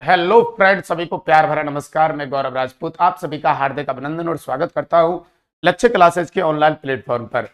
Hello friend, सभी को प्यार भरा नमस्कार। मैं गौरव राजपूत आप सभी का हार्दिक अभिनंदन और स्वागत करता हूं लक्ष्य क्लासेस के ऑनलाइन प्लेटफॉर्म पर।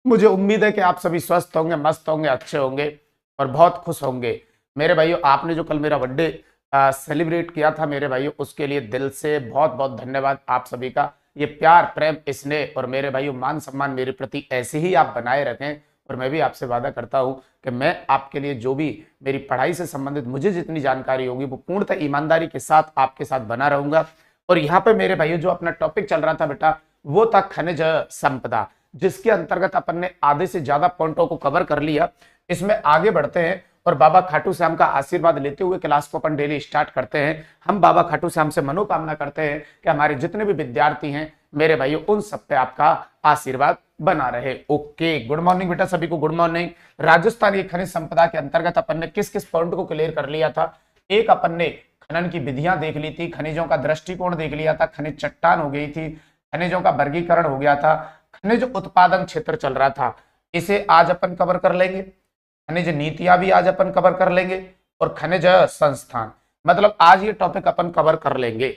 मुझे उम्मीद है कि आप सभी स्वस्थ होंगे, मस्त होंगे, अच्छे होंगे और बहुत खुश होंगे। मेरे भाइयों, आपने जो कल मेरा बर्थडे सेलिब्रेट किया था मेरे भाइयों, उसके लिए दिल से बहुत बहुत धन्यवाद। आप सभी का ये प्यार, प्रेम, स्नेह और मेरे भाइयों मान सम्मान मेरे प्रति ऐसे ही आप बनाए रखें। और मैं भी आपसे वादा करता हूं कि मैं आपके लिए जो भी मेरी पढ़ाई से संबंधित मुझे जितनी जानकारी होगी वो पूर्णतः ईमानदारी के साथ आपके साथ बना रहूंगा। और यहाँ पे मेरे भाइयों जो अपना टॉपिक चल रहा था बेटा, वो था खनिज संपदा, जिसके अंतर्गत अपन ने आधे से ज्यादा पॉइंटों को कवर कर लिया। इसमें आगे बढ़ते हैं और बाबा खाटू श्याम का आशीर्वाद लेते हुए क्लास को अपन डेली स्टार्ट करते हैं। हम बाबा खाटू श्याम से मनोकामना करते हैं कि हमारे जितने भी विद्यार्थी हैं मेरे भाइयों, उन सब पे आपका आशीर्वाद बना रहे। ओके, गुड मॉर्निंग बेटा, सभी को गुड मॉर्निंग। राजस्थानी खनिज संपदा के अंतर्गत अपन ने किस किस पॉइंट को क्लियर कर लिया था? एक, अपन ने खनन की विधियां देख ली थी, खनिजों का दृष्टिकोण देख लिया था, खनिज चट्टान हो गई थी, खनिजों का वर्गीकरण हो गया था, खनिज उत्पादन क्षेत्र चल रहा था, इसे आज अपन कवर कर लेंगे। खनिज नीतियां भी आज अपन कवर कर लेंगे और खनिज संस्थान, मतलब आज ये टॉपिक अपन कवर कर लेंगे।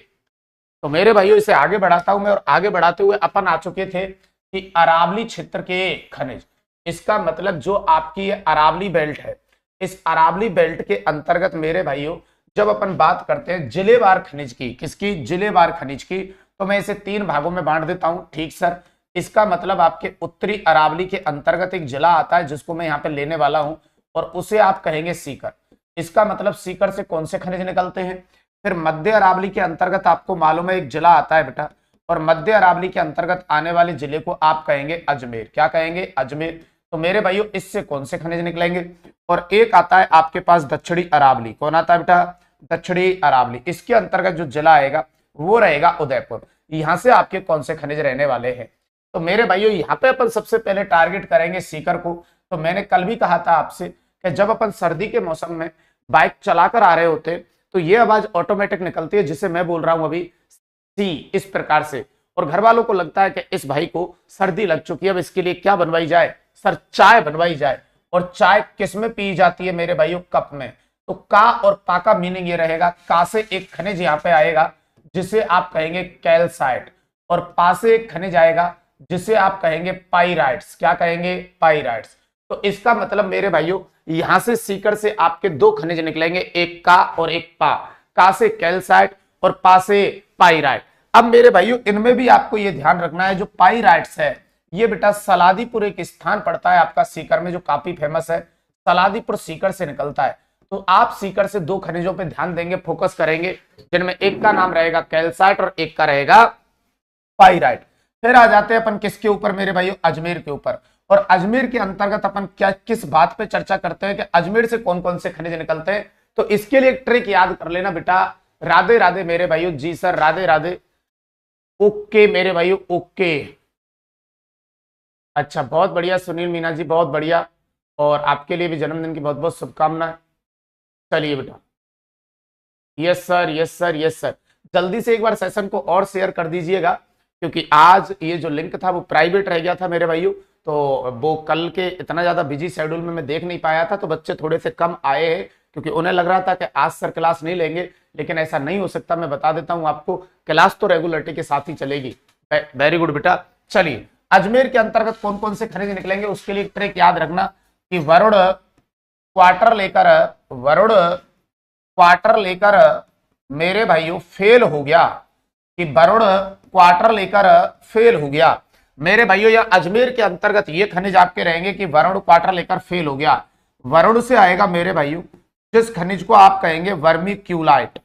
तो मेरे भाइयों, इसे आगे बढ़ाता हूं मैं। और आगे बढ़ाते हुए अपन आ चुके थे कि अरावली क्षेत्र के खनिज, इसका मतलब जो आपकी ये अरावली बेल्ट है, इस अरावली बेल्ट के अंतर्गत मेरे भाइयों जब अपन बात करते हैं जिलेवार खनिज की, किसकी? जिलेवार खनिज की, तो मैं इसे 3 भागों में बांट देता हूं। ठीक सर, इसका मतलब आपके उत्तरी अरावली के अंतर्गत एक जिला आता है जिसको मैं यहाँ पे लेने वाला हूं और उसे आप कहेंगे सीकर। इसका मतलब सीकर से कौन से खनिज निकलते हैं? फिर मध्य अरावली के अंतर्गत आपको मालूम है एक जिला आता है बेटा, और मध्य अरावली के अंतर्गत आने वाले जिले को आप कहेंगे अजमेर। क्या कहेंगे? अजमेर। तो मेरे भाइयों, इससे कौन से खनिज निकलेंगे? और एक आता है आपके पास दक्षिणी अरावली। कौन आता है बेटा? दक्षिणी अरावली। इसके अंतर्गत जो जिला आएगा वो रहेगा उदयपुर। यहां से आपके कौन से खनिज रहने वाले हैं? तो मेरे भाइयों, यहाँ पे अपन सबसे पहले टारगेट करेंगे सीकर को। तो मैंने कल भी कहा था आपसे कि जब अपन सर्दी के मौसम में बाइक चलाकर आ रहे होते तो ये आवाज ऑटोमेटिक निकलती है जिसे मैं बोल रहा हूं अभी सी, इस प्रकार से। और घर वालों को लगता है कि इस भाई को सर्दी लग चुकी है, अब इसके लिए क्या बनवाई जाए? सर, चाय बनवाई जाए। और चाय किस में पी जाती है मेरे भाइयों? कप में। तो का और पा का मीनिंग ये रहेगा, का से एक खनिज यहाँ पे आएगा जिसे आप कहेंगे कैल्साइट, और पा से एक खनिज आएगा जिसे आप कहेंगे पाइराइट्स। क्या कहेंगे? पाइराइट्स। तो इसका मतलब मेरे भाइयों, यहां से सीकर से आपके 2 खनिज निकलेंगे, एक का और एक पा। का से कैल्साइट और पा से पाइराइट। अब मेरे भाइयों, इनमें भी आपको यह ध्यान रखना है, जो पाइराइट्स है ये बेटा सलादीपुर एक स्थान पड़ता है आपका सीकर में जो काफी फेमस है। सलादीपुर सीकर से निकलता है। तो आप सीकर से 2 खनिजों पर ध्यान देंगे, फोकस करेंगे, जिनमें एक का नाम रहेगा कैल्साइट और एक का रहेगा पाइराइट। फिर आ जाते हैं अपन किसके ऊपर मेरे भाइयों? अजमेर के ऊपर। और अजमेर के अंतर्गत अपन क्या किस बात पे चर्चा करते हैं कि अजमेर से कौन कौन से खनिज निकलते हैं? तो इसके लिए एक ट्रिक याद कर लेना बेटा। राधे राधे मेरे भाइयों। जी सर, राधे राधे। ओके मेरे भाइयों, ओके। अच्छा, बहुत बढ़िया सुनील मीना जी, बहुत बढ़िया। और आपके लिए भी जन्मदिन की बहुत बहुत शुभकामनाएं। चलिए बेटा, yes sir, yes sir, yes sir. जल्दी से एक बार सेशन को और शेयर कर दीजिएगा, क्योंकि आज ये जो लिंक था वो प्राइवेट रह गया था मेरे भाइयों। तो वो कल के इतना ज्यादा बिजी शेड्यूल में मैं देख नहीं पाया था, तो बच्चे थोड़े से कम आए हैं क्योंकि उन्हें लग रहा था कि आज सर क्लास नहीं लेंगे, लेकिन ऐसा नहीं हो सकता। मैं बता देता हूं आपको, क्लास तो रेगुलरिटी के साथ ही चलेगी। वेरी गुड बेटा। चलिए, अजमेर के अंतर्गत कौन कौन से खनिज निकलेंगे उसके लिए ट्रिक याद रखना कि वरुण क्वार्टर लेकर मेरे भाइयों फेल हो गया, कि वरुण क्वार्टर लेकर फेल हो गया। मेरे भाइयों, या अजमेर के अंतर्गत ये खनिज आपके रहेंगे कि वरुण क्वार्टर लेकर फेल हो गया। वरुण से आएगा मेरे भाइयों जिस खनिज को आप कहेंगे vermiculite.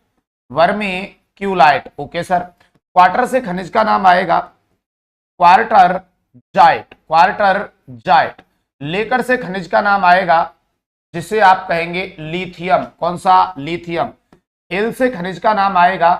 Vermiculite, okay sir. Quartz से खनिज का नाम आएगा क्वार्टर जाइट। क्वार्टर जाइट। लेकर से खनिज का नाम आएगा जिसे आप कहेंगे लिथियम। कौन सा? लिथियम। एल से खनिज का नाम आएगा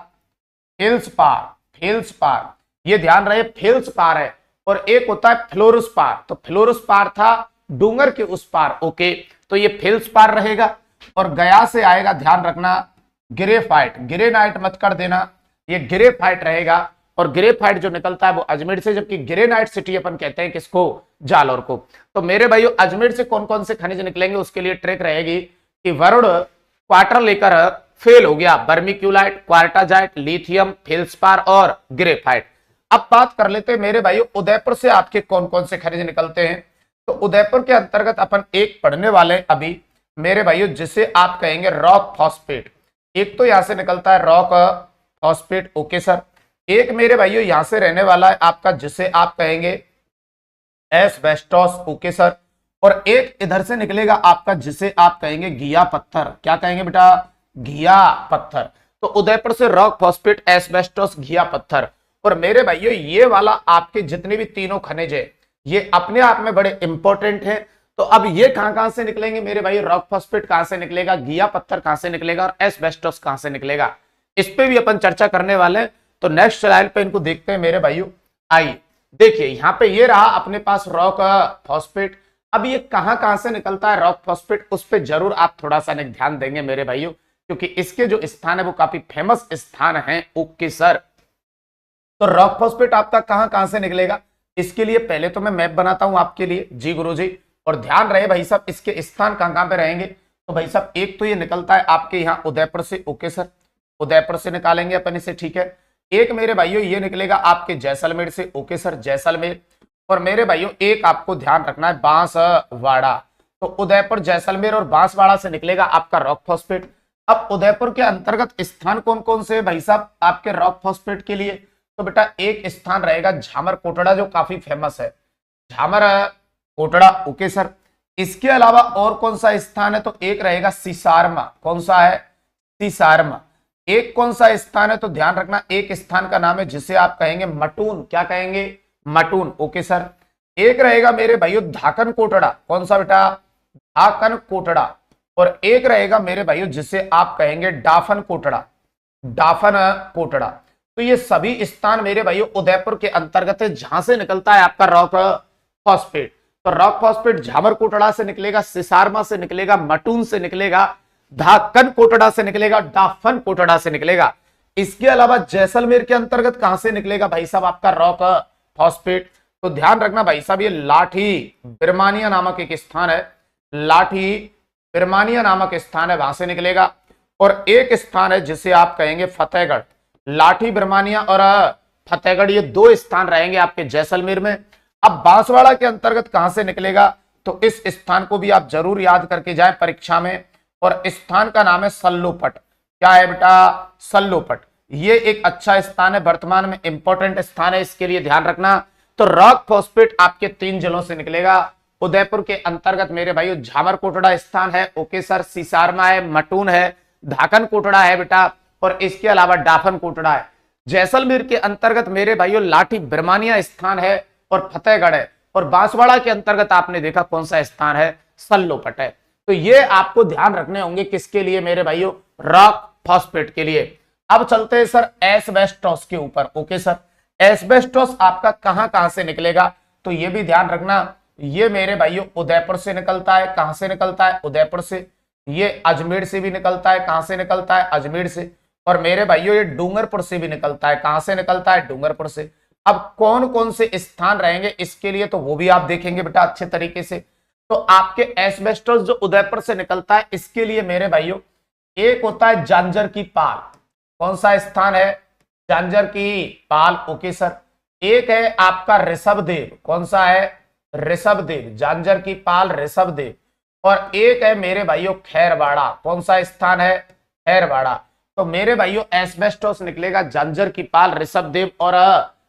फेल्सपार। फेल्सपार, ये ध्यान रहे, फेल्सपार है। और एक होता है फ्लोरुसपार। तो फ्लोरुसपार था डूंगर के उस पार। ओके, तो ये फेल्सपार रहेगा। और गया से आएगा, ध्यान रखना, ग्रेफाइट। ग्रेनाइट मत कर देना, ये ग्रेफाइट रहेगा। और ग्रेफाइट जो निकलता है वो अजमेर से, जबकि ग्रेनाइट सिटी अपन कहते हैं किसको? जालौर को। तो मेरे भाइयों, अजमेर से कौन कौन से खनिज निकलेंगे उसके लिए ट्रिक रहेगी कि वरुण क्वार्टर लेकर फेल हो गया बर्मिक्यूलाइट, क्वार्टाजाइट, लिथियम, फेल्सपार और ग्रेफाइट। अब बात कर लेते हैं मेरे भाइयों उदयपुर से आपके कौन कौन से खनिज निकलते हैं। तो उदयपुर के अंतर्गत अपन एक पढ़ने वाले हैं अभी मेरे भाइयों, जिसे आप कहेंगे रॉक फॉस्फेट। एक तो यहां से निकलता है रॉक फॉस्फेट, ओके सर। एक मेरे भाइयों यहां से रहने वाला है आपका, जिसे आप कहेंगे एस्बेस्टोस, ओके सर। और एक इधर से निकलेगा आपका, जिसे आप कहेंगे घिया पत्थर। क्या कहेंगे बेटा? घिया पत्थर। तो उदयपुर से रॉक फॉस्फेट, एस्बेस्टोस, घिया पत्थर। और मेरे भाइयों ये वाला आपके जितने भी तीनों खनिज है ये अपने आप में बड़े इंपॉर्टेंट है। तो अब ये कहां से निकलेंगे मेरे भाई? रॉक फॉस्फेट कहां से निकलेगा, घिया पत्थर कहां से निकलेगा और एस्बेस्टोस कहां से निकलेगा, इस पे भी अपन चर्चा करने वाले हैं। तो नेक्स्ट स्लाइड पे इनको देखते हैं मेरे भाइयों। आइए देखिए यहां पे ये रहा अपने पास रॉक फॉस्फेट। अब ये कहां से निकलता है रॉक फॉस्फेट, उस पर जरूर आप थोड़ा सा ध्यान देंगे मेरे भाइयों, क्योंकि इसके जो स्थान है वो काफी फेमस स्थान है, ओके सर। तो रॉक फॉस्फेट आपका कहां से निकलेगा, इसके लिए पहले तो मैं मैप बनाता हूं आपके लिए जी गुरुजी। और ध्यान रहे भाई साहब इसके स्थान कहां पे रहेंगे। तो भाई साहब एक तो ये निकलता है आपके यहाँ उदयपुर से, ओके सर, उदयपुर से निकालेंगे अपन इसे, ठीक है। एक मेरे भाइयों ये निकलेगा आपके जैसलमेर से, ओके सर, जैसलमेर। और मेरे भाइयों एक आपको ध्यान रखना है बांसवाड़ा। तो उदयपुर, जैसलमेर और बांसवाड़ा से निकलेगा आपका रॉक फॉस्फेट। अब उदयपुर के अंतर्गत स्थान कौन कौन से भाई साहब आपके रॉक फॉस्फेट के लिए? तो बेटा एक स्थान रहेगा झामर कोटड़ा, जो काफी फेमस है, झामर कोटड़ा, ओके सर। इसके अलावा और कौन सा स्थान है? तो एक रहेगा सिसारमा। कौन सा है? सिसारमा। एक कौन सा स्थान है? तो ध्यान रखना एक स्थान का नाम है जिसे आप कहेंगे मटून। क्या कहेंगे? मटून, ओके सर। एक रहेगा मेरे भाइयों धाकन कोटड़ा। कौन सा बेटा? धाकन कोटड़ा। और एक रहेगा मेरे भाइयों जिसे आप कहेंगे डाफन कोटड़ा, डाफन कोटड़ा। तो ये सभी स्थान मेरे भाइयों उदयपुर के अंतर्गत है, जहां से निकलता है आपका रॉक फॉस्फेट। तो रॉक फॉस्फेट झामर कोटड़ा से निकलेगा, सिसारमा से निकलेगा, मटून से निकलेगा, धाकन कोटड़ा से निकलेगा, डाफन कोटड़ा से निकलेगा। इसके अलावा जैसलमेर के अंतर्गत कहां से निकलेगा भाई साहब आपका रॉक फॉस्फेट? तो ध्यान रखना भाई साहब ये लाठी बिरमानिया नामक एक स्थान है, लाठी बिरमानिया नामक स्थान है, वहां से निकलेगा। और एक स्थान है जिसे आप कहेंगे फतेहगढ़। लाठी बिरमानिया और फतेहगढ़ ये दो स्थान रहेंगे आपके जैसलमेर में। अब बांसवाड़ा के अंतर्गत कहां से निकलेगा? तो इस स्थान को भी आप जरूर याद करके जाएं परीक्षा में। और स्थान का नाम है सल्लोपट। क्या है बेटा? सल्लोपट। ये एक अच्छा स्थान है, वर्तमान में इंपॉर्टेंट स्थान है, इसके लिए ध्यान रखना। तो रॉक फॉस्फेट आपके 3 जिलों से निकलेगा। उदयपुर के अंतर्गत मेरे भाइयों झामर कोटड़ा स्थान है, ओके सर, सिसारमा है, मटून है, धाकन कोटड़ा है बेटा, और इसके अलावा डाफन कोटड़ा है। जैसलमेर के अंतर्गत मेरे भाइयों लाठी बिरमानिया स्थान है और फतेहगढ़ है। और बांसवाड़ा के अंतर्गत आपने देखा कौन सा स्थान है? सल्लोपट है। तो ये आपको ध्यान रखने होंगे किसके लिए मेरे भाइयों? रॉक फॉस्फेट के लिए। अब चलते हैं सर एस्बेस्टोस के ऊपर, ओके सर। एस्बेस्टोस आपका कहां से निकलेगा? तो ये भी ध्यान रखना, ये मेरे भाइयों उदयपुर से निकलता है। कहां से निकलता है? उदयपुर से। ये अजमेर से भी निकलता है। कहां से निकलता है? अजमेर से। और मेरे भाइयों ये डूंगरपुर से भी निकलता है। कहां से निकलता है? डूंगरपुर से। अब कौन कौन से स्थान रहेंगे इसके लिए, तो वो भी आप देखेंगे बेटा अच्छे तरीके से। तो आपके एस्बेस्टोस जो उदयपुर से निकलता है इसके लिए मेरे भाइयों एक होता है जांजर की पाल। कौन सा स्थान है? जांजर की पाल, ओके सर। एक है आपका ऋषभदेव। कौन सा है? ऋषभदेव, जांजर की पाल, ऋषभदेव। और एक है मेरे भाइयों खैरवाड़ा। कौन सा स्थान है? खैरवाड़ा। तो मेरे भाइयों एस्बेस्टोस निकलेगा जांजर की पाल, ऋषभदेव और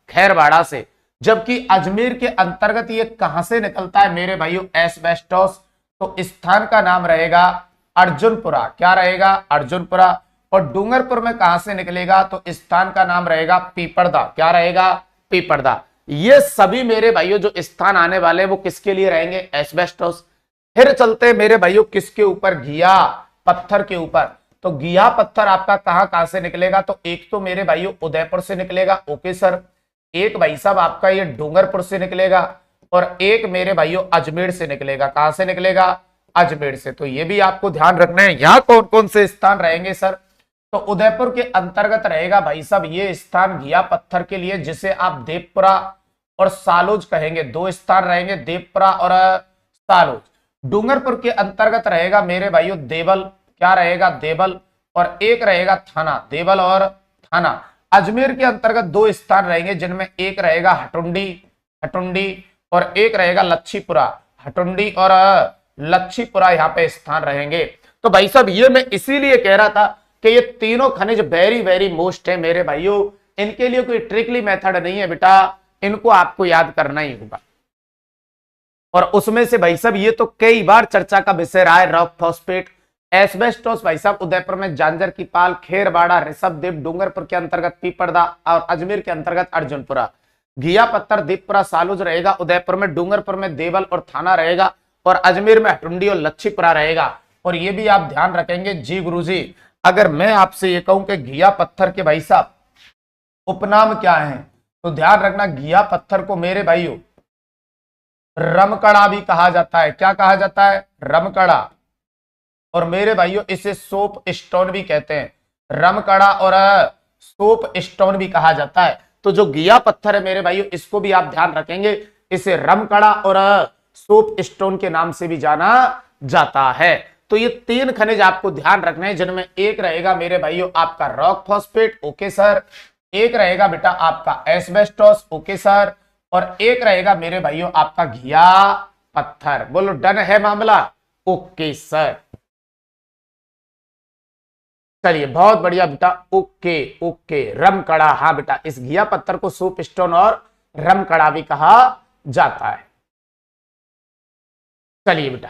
खैरवाड़ा से। जबकि अजमेर के अंतर्गत ये कहां से निकलता है मेरे भाइयों एस्बेस्टोस? तो स्थान का नाम रहेगा अर्जुनपुरा। क्या रहेगा? अर्जुनपुरा। और डूंगरपुर में कहां से निकलेगा? तो स्थान का नाम रहेगा पीपरदा। क्या रहेगा? पीपरदा। ये सभी मेरे भाइयों जो स्थान आने वाले हैं वो किसके लिए रहेंगे? एस्बेस्टोस। फिर चलते हैं मेरे भाइयों किसके ऊपर? घिया पत्थर के ऊपर। तो घिया पत्थर आपका कहां से निकलेगा? तो एक तो मेरे भाइयों उदयपुर से निकलेगा, ओके सर। एक भाई साहब आपका ये डूंगरपुर से निकलेगा और एक मेरे भाइयों अजमेर से निकलेगा। कहां से निकलेगा? अजमेर से। तो ये भी आपको ध्यान रखना है। यहां कौन कौन से स्थान रहेंगे सर? तो उदयपुर के अंतर्गत रहेगा भाई साहब ये स्थान घिया पत्थर के लिए, जिसे आप देवपुरा और सालोज कहेंगे। 2 स्थान रहेंगे, देवपुरा और सालोज। डूंगरपुर के अंतर्गत रहेगा मेरे भाइयों देवल। क्या रहेगा? देवल। और एक रहेगा थाना, देवल और थाना। अजमेर के अंतर्गत दो स्थान रहेंगे जिनमें एक रहेगा हटुंडी, हटुंडी और एक रहेगा लच्छीपुरा, हटुंडी और लच्छीपुरा यहाँ पे स्थान रहेंगे। तो भाई साहब ये मैं इसीलिए कह रहा था कि ये तीनों खनिज वेरी वेरी मोस्ट है मेरे भाइयों, इनके लिए कोई ट्रिकली मेथड नहीं है बेटा, इनको आपको याद करना ही होगा। और उसमें से भाई साहब ये तो कई बार चर्चा का विषय रहा है, रॉक फॉस्फेट, एस्बेस्टोस भाई साहब उदयपुर में जांजर की पाल, खेरबाड़ा, ऋषभदेव, डूंगरपुर के अंतर्गत पीपरदा और अजमेर के अंतर्गत अर्जुनपुरा। घिया पत्थर दीपपुरा सालुज रहेगा, उदयपुर में, डूंगरपुर में देवल और थाना रहेगा और अजमेर में हटुंडी और लच्छीपुरा रहेगा। और ये भी आप ध्यान रखेंगे जी गुरुजी, अगर मैं आपसे ये कहूं कि घिया पत्थर के भाई साहब उपनाम क्या है, तो ध्यान रखना घिया पत्थर को मेरे भाइयों रमकड़ा भी कहा जाता है। क्या कहा जाता है? रमकड़ा। और मेरे भाइयों इसे सोप स्टोन भी कहते हैं, रमकड़ा और सोप स्टोन भी कहा जाता है। तो जो घिया पत्थर है मेरे भाइयों, इसको भी आप ध्यान रखेंगे, इसे रमकड़ा और सोप स्टोन के नाम से भी जाना जाता है। तो ये तीन खनिज आपको ध्यान रखने हैं, जिनमें एक रहेगा मेरे भाइयों आपका रॉक फॉस्फेट, ओके सर, एक रहेगा बेटा आपका एस्बेस्टोस, ओके सर, और एक रहेगा मेरे भाइयों आपका घिया पत्थर। बोलो डन है मामला? ओके सर, चलिए बहुत बढ़िया बेटा, ओके ओके। रमकड़ा, हाँ बेटा, इस घिया पत्थर को सोप स्टोन और रमकड़ा भी कहा जाता है। चलिए बेटा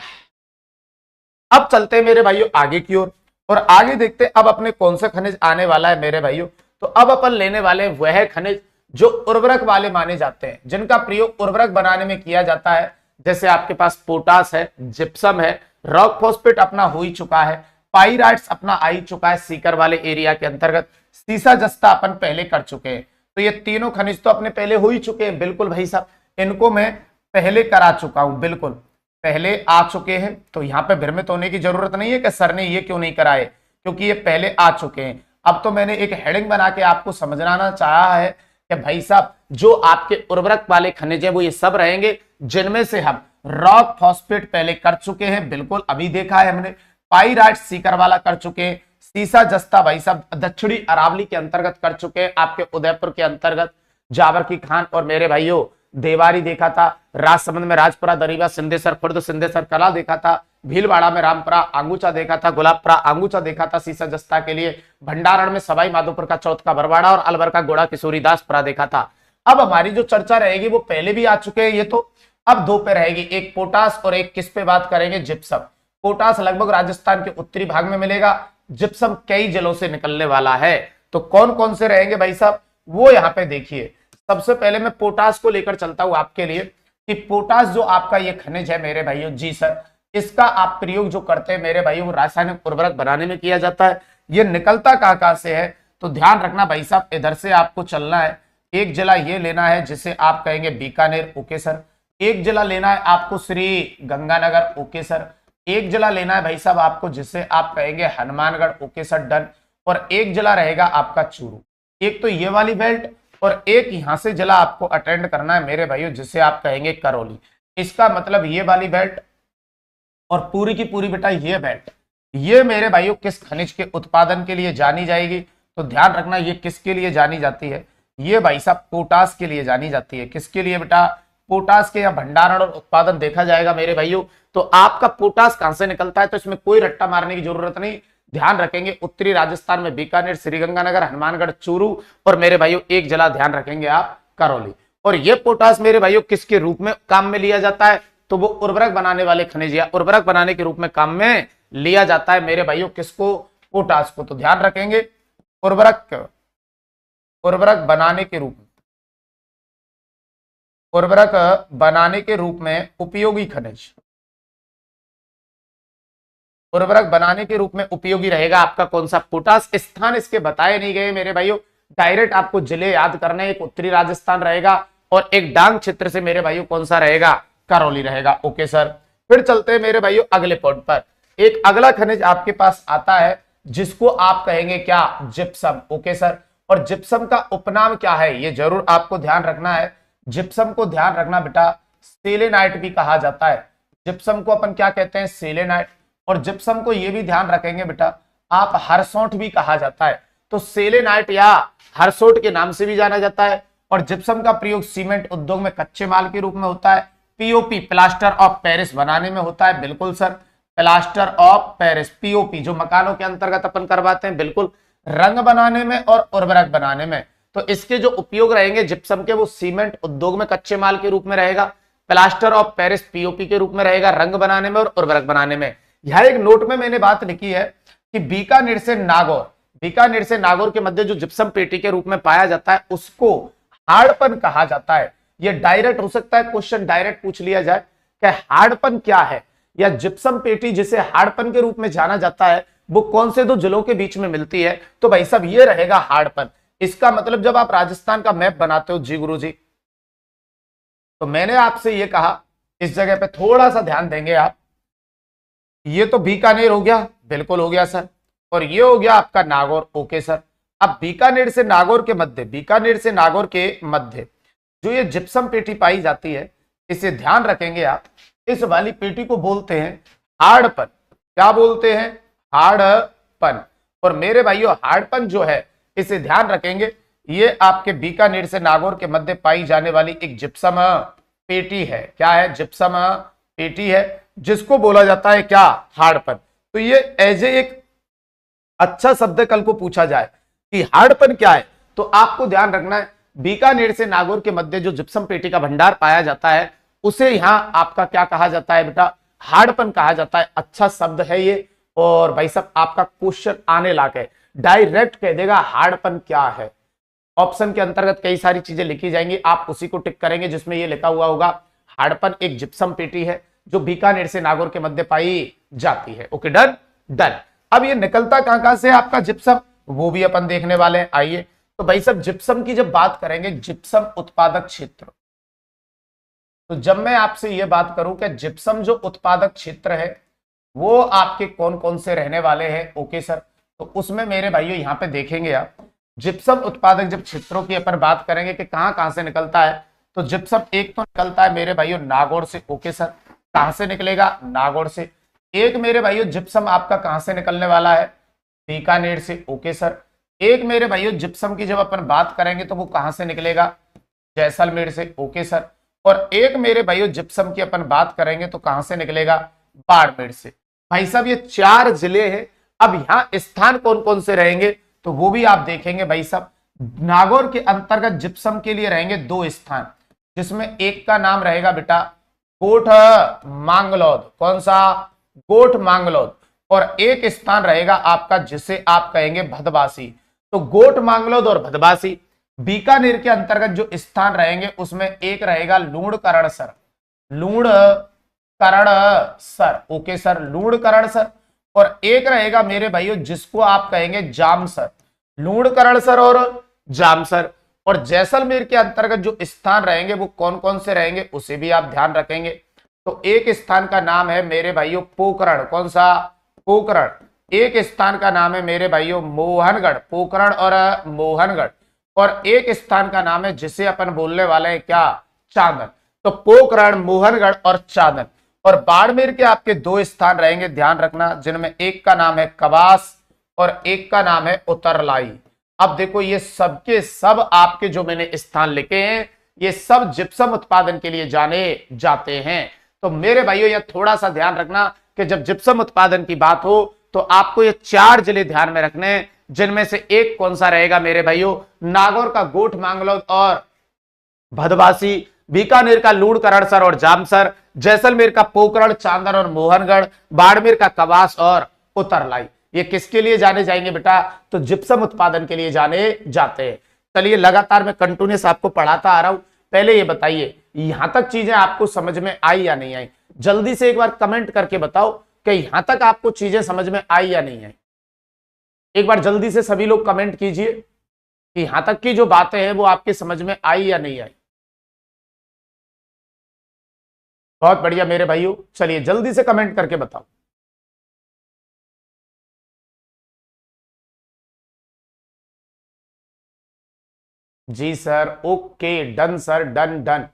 अब चलते हैं मेरे भाइयों आगे की ओर, और आगे देखते हैं अब अपने कौन सा खनिज आने वाला है मेरे भाइयों। तो अब अपन लेने वाले वह खनिज जो उर्वरक वाले माने जाते हैं, जिनका प्रयोग उर्वरक बनाने में किया जाता है। जैसे आपके पास पोटास है, जिप्सम है, रॉक फॉस्फेट अपना हो ही चुका है, पाइराइट्स अपना आ ही चुका है सीकर वाले एरिया के अंतर्गत, सीसा जस्ता अपन पहले कर चुके हैं। तो ये तीनों खनिज तो अपने पहले हो ही चुके हैं, बिल्कुल भाई साहब, इनको मैं पहले करा चुका हूं, बिल्कुल पहले आ चुके हैं। तो यहाँ पे भ्रमित होने की जरूरत नहीं है कि सर ने ये क्यों नहीं कराए, क्योंकि ये पहले आ चुके हैं। अब तो मैंने एक हेडिंग बना के आपको समझाना चाहा है कि भाई साहब जो आपके उर्वरक वाले खनिज है वो ये सब रहेंगे, जिनमें से हम रॉक फॉस्फेट पहले कर चुके हैं, बिल्कुल अभी देखा है हमने, पाइराइट सीकर वाला कर चुके हैं, सीसा जस्ता भाई साहब दक्षिणी अरावली के अंतर्गत कर चुके हैं, आपके उदयपुर के अंतर्गत जावर की खान, और मेरे भाइयों देवारी देखा था, राजसमंद में राजपुरा, दरीबा, सिंधेसर खुर्द, सिंधेसर कला देखा था, भीलवाड़ा में रामपुरा आंगूचा देखा था, गुलाबपुरा आंगूचा देखा था सीसा जस्ता के लिए, भंडारण में सवाई माधोपुर का चौथ का बरवाड़ा और अलवर का गोड़ा किशोरी दासपुरा देखा था। अब हमारी जो चर्चा रहेगी वो पहले भी आ चुके हैं ये तो, अब दो पे रहेगी, एक पोटास और एक किस पे बात करेंगे? जिप्सम। पोटास लगभग राजस्थान के उत्तरी भाग में मिलेगा, जिप्सम कई जिलों से निकलने वाला है। तो कौन कौन से रहेंगे भाई साहब, वो यहाँ पे देखिए। सबसे पहले मैं पोटास को लेकर चलता हूं आपके लिए कि पोटास जो आपका ये खनिज है मेरे भाइयों, जी सर, इसका आप प्रयोग जो करते हैं मेरे भाइयों रासायनिक उर्वरक बनाने में किया जाता है। ये निकलता कहां से है, तो ध्यान रखना भाई साहब, इधर से आपको चलना है, एक जिला ये लेना है जिसे आप कहेंगे बीकानेर, ओके सर, एक जिला लेना है आपको श्री गंगानगर, ओके सर, एक जिला लेना है भाई साहब आपको जिसे आप कहेंगे हनुमानगढ़, ओके सर, डन, और एक जिला रहेगा आपका चूरू। एक तो ये वाली बेल्ट और एक यहां से जिला आपको अटेंड करना है मेरे भाइयों जिसे आप कहेंगे करौली। इसका मतलब ये वाली बेल्ट और पूरी की पूरी बेटा ये बेल्ट, ये मेरे भाइयों किस खनिज के उत्पादन के लिए जानी जाएगी, तो ध्यान रखना ये किसके लिए जानी जाती है, ये भाई साहब पोटास के लिए जानी जाती है। किसके लिए बेटा? पोटास के या भंडारण और उत्पादन देखा जाएगा मेरे भाइयों। तो आपका पोटास कहां से निकलता है, तो इसमें कोई रट्टा मारने की जरूरत नहीं, ध्यान रखेंगे उत्तरी राजस्थान में बीकानेर, श्रीगंगानगर, हनुमानगढ़, चूरू, और मेरे भाइयों एक जिला ध्यान रखेंगे आप करौली। और ये पोटास मेरे भाइयों किसके रूप में काम में लिया जाता है, तो वो उर्वरक बनाने वाले खनिज या उर्वरक बनाने के रूप में काम में लिया जाता है मेरे भाइयों। किसको? पोटास को। तो ध्यान रखेंगे उर्वरक बनाने के रूप में, उर्वरक बनाने के रूप में उपयोगी खनिज, उर्वरक बनाने के रूप में उपयोगी रहेगा आपका कौन सा? पोटास। स्थान इसके बताए नहीं गए मेरे भाइयों, डायरेक्ट आपको जिले याद करने, एक उत्तरी राजस्थान रहेगा और एक डांग क्षेत्र से मेरे भाइयों कौन सा रहेगा? करौली रहेगा, ओके सर। फिर चलते हैं मेरे भाइयों अगले पॉइंट पर। एक अगला खनिज आपके पास आता है जिसको आप कहेंगे क्या? Gypsum, okay sir. और जिप्सम का उपनाम क्या है ये जरूर आपको ध्यान रखना है। जिप्सम को ध्यान रखना बेटा सेलेनाइट भी कहा जाता है। जिप्सम को अपन क्या कहते हैं? सेलेनाइट। और जिप्सम को ये भी ध्यान रखेंगे बेटा आप हरसोट भी कहा जाता है। तो सेलेनाइट या हरसोट के नाम से भी जाना जाता है। और जिप्सम का प्रयोग सीमेंट उद्योग में कच्चे माल के रूप में होता है। पीओपी प्लास्टर ऑफ पेरिस बनाने में होता है, बिल्कुल sir, plaster of Paris POP जो मकानों के अंतर्गत अपन करवाते हैं, बिल्कुल, रंग बनाने में और उर्वरक बनाने में। तो इसके जो उपयोग रहेंगे जिप्सम के, वो सीमेंट उद्योग में कच्चे माल के रूप में रहेगा, प्लास्टर ऑफ पेरिस पीओपी के रूप में रहेगा, रंग बनाने में और उर्वरक बनाने में। यह एक नोट में मैंने बात लिखी है कि बीकानेर से नागौर के मध्य जो जिप्सम पेटी के रूप में पाया जाता है उसको हार्डपन कहा जाता है। यह डायरेक्ट हो सकता है, क्वेश्चन डायरेक्ट पूछ लिया जाए कि हार्डपन क्या है, या जिप्सम पेटी जिसे हार्डपन के रूप में जाना जाता है वो कौन से दो जिलों के बीच में मिलती है। तो भाई साहब ये रहेगा हार्डपन। इसका मतलब जब आप राजस्थान का मैप बनाते हो जी गुरुजी, तो मैंने आपसे ये कहा, इस जगह पे थोड़ा सा ध्यान देंगे आप। ये तो बीकानेर हो गया, बिल्कुल हो गया सर, और ये हो गया आपका नागौर, ओके सर। अब बीकानेर से नागौर के मध्य जो ये जिप्सम पेटी पाई जाती है, इसे ध्यान रखेंगे आप, इस वाली पेटी को बोलते हैं हार्डपन। क्या बोलते हैं? हार्डपन। और मेरे भाइयों हार्डपन जो है, इसे ध्यान रखेंगे, ये आपके बीकानेर से नागौर के मध्य पाई जाने वाली एक जिप्सम पेटी है। क्या है? जिप्सम पेटी है, जिसको बोला जाता है क्या? हार्डपन। तो ये एज एक अच्छा शब्द कल को पूछा जाए कि हार्डपन क्या है, तो आपको ध्यान रखना है बीकानेर से नागौर के मध्य जो जिप्सम पेटी का भंडार पाया जाता है उसे यहां आपका क्या कहा जाता है बेटा? हार्डपन कहा जाता है। अच्छा शब्द है ये, और भाई साहब आपका क्वेश्चन आने लायक है, डायरेक्ट कह देगा हार्डपन क्या है। ऑप्शन के अंतर्गत कई सारी चीजें लिखी जाएंगी, आप उसी को टिक करेंगे जिसमें ये लिखा हुआ होगा हार्डपन एक जिप्सम पेटी है जो बीकानेर से नागौर के मध्य पाई जाती है। Okay, done done. अब ये निकलता कहां से आपका जिप्सम, वो भी अपन देखने वाले हैं। आइए, तो भाई साहब जिप्सम की जब बात करेंगे, जिप्सम उत्पादक क्षेत्र, तो जब मैं आपसे यह बात करूं कि जिप्सम जो उत्पादक क्षेत्र है वो आपके कौन कौन से रहने वाले हैं, ओके सर, तो उसमें मेरे भाइयों यहां पे देखेंगे आप, जिप्सम उत्पादक जब क्षेत्रों की अपन बात करेंगे कि कहां से निकलता है, तो जिप्सम एक तो निकलता है मेरे भाइयों नागौर से, ओके सर। कहां से निकलेगा? नागौर से। एक मेरे भाइयों जिप्सम आपका कहां से निकलने वाला है? बीकानेर से, ओके सर। एक मेरे भाइयों जिप्सम की जब अपन बात करेंगे तो वो कहां से निकलेगा? जैसलमेर से, ओके सर। और एक मेरे भाइयों जिप्सम की अपन बात करेंगे तो कहां से निकलेगा? बाड़मेर से। भाई साहब ये 4 जिले हैं। अब यहां स्थान कौन कौन से रहेंगे तो वो भी आप देखेंगे भाई साहब। नागौर के अंतर्गत जिप्सम के लिए रहेंगे 2 स्थान, जिसमें एक का नाम रहेगा बेटा गोठ मांगलौद। कौन सा? गोठ मांगलौद। और एक स्थान रहेगा आपका जिसे आप कहेंगे भदवासी। तो गोठ मांगलौद और भदवासी। बीकानेर के अंतर्गत जो स्थान रहेंगे उसमें एक रहेगा लूणकरणसर, लूणकरणसर, ओके सर, लूणकरणसर। और एक रहेगा मेरे भाइयों जिसको आप कहेंगे जामसर, लूणकरणसर और जामसर। और जैसलमेर के अंतर्गत जो स्थान रहेंगे वो कौन कौन से रहेंगे उसे भी आप ध्यान रखेंगे। तो एक स्थान का नाम है मेरे भाइयों पोखरण। कौन सा? पोखरण। एक स्थान का नाम है मेरे भाइयों मोहनगढ़, पोखरण और मोहनगढ़। और एक स्थान का नाम है जिसे अपन बोलने वाले हैं क्या? चांदन। तो पोखरण, मोहनगढ़ और चांदन। और बाड़मेर के आपके 2 स्थान रहेंगे, ध्यान रखना, जिनमें एक का नाम है कवास और एक का नाम है उतरलाई। अब देखो ये सबके सब आपके जो मैंने स्थान लिखे हैं ये सब जिप्सम उत्पादन के लिए जाने जाते हैं। तो मेरे भाइयों यह थोड़ा सा ध्यान रखना कि जब जिप्सम उत्पादन की बात हो तो आपको ये 4 जिले ध्यान में रखने हैं, जिनमें से एक कौन सा रहेगा मेरे भाइयों? नागौर का गोठ मांगलौद और भदवासी, बीकानेर का लूणकरणसर और जामसर, जैसलमेर का पोखरण, चांदन और मोहनगढ़, बाड़मेर का कवास और उतरलाई। ये किसके लिए जाने जाएंगे बेटा? तो जिप्सम उत्पादन के लिए जाने जाते हैं। चलिए लगातार मैं कंटिन्यूस आपको पढ़ाता आ रहा हूं। पहले ये बताइए यहां तक चीजें आपको समझ में आई या नहीं आई? जल्दी से एक बार कमेंट करके बताओ कि यहां तक आपको चीजें समझ में आई या नहीं आई। एक बार जल्दी से सभी लोग कमेंट कीजिए कि यहां तक की जो बातें हैं वो आपके समझ में आई या नहीं आई। बहुत बढ़िया मेरे भाइयों, चलिए जल्दी से कमेंट करके बताओ। जी sir, okay, done sir, done done.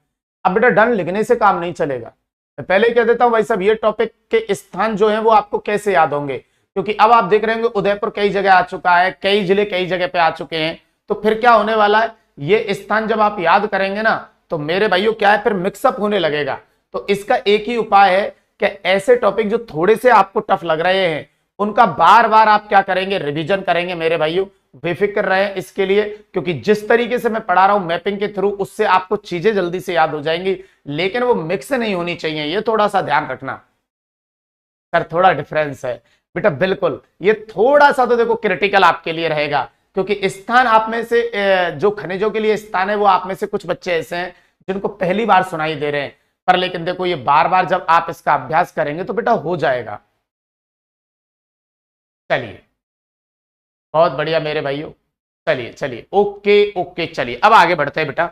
अब बेटा डन लिखने से काम नहीं चलेगा। मैं पहले कह देता हूं भाई साहब ये टॉपिक के स्थान जो है वो आपको कैसे याद होंगे। क्योंकि अब आप देख रहे होंगे उदयपुर कई जगह आ चुका है, कई जिले कई जगह पे आ चुके हैं। तो फिर क्या होने वाला है, ये स्थान जब आप याद करेंगे ना तो मेरे भाइयों क्या है, फिर मिक्सअप होने लगेगा। तो इसका एक ही उपाय है कि ऐसे टॉपिक जो थोड़े से आपको टफ लग रहे हैं उनका बार बार आप क्या करेंगे, रिवीजन करेंगे मेरे भाइयों। बेफिक्र रहे इसके लिए, क्योंकि जिस तरीके से मैं पढ़ा रहा हूं मैपिंग के थ्रू, उससे आपको चीजें जल्दी से याद हो जाएंगी, लेकिन वो मिक्स नहीं होनी चाहिए, ये थोड़ा सा ध्यान रखना। सर थोड़ा डिफरेंस है बेटा, बिल्कुल ये थोड़ा सा तो देखो क्रिटिकल आपके लिए रहेगा, क्योंकि स्थान आप में से जो खनिजों के लिए स्थान है वो आप में से कुछ बच्चे ऐसे हैं जिनको पहली बार सुनाई दे रहे हैं, पर लेकिन देखो ये बार बार जब आप इसका अभ्यास करेंगे तो बेटा हो जाएगा। चलिए बहुत बढ़िया मेरे भाइयों, चलिए चलिए ओके ओके, चलिए अब आगे बढ़ते हैं बेटा।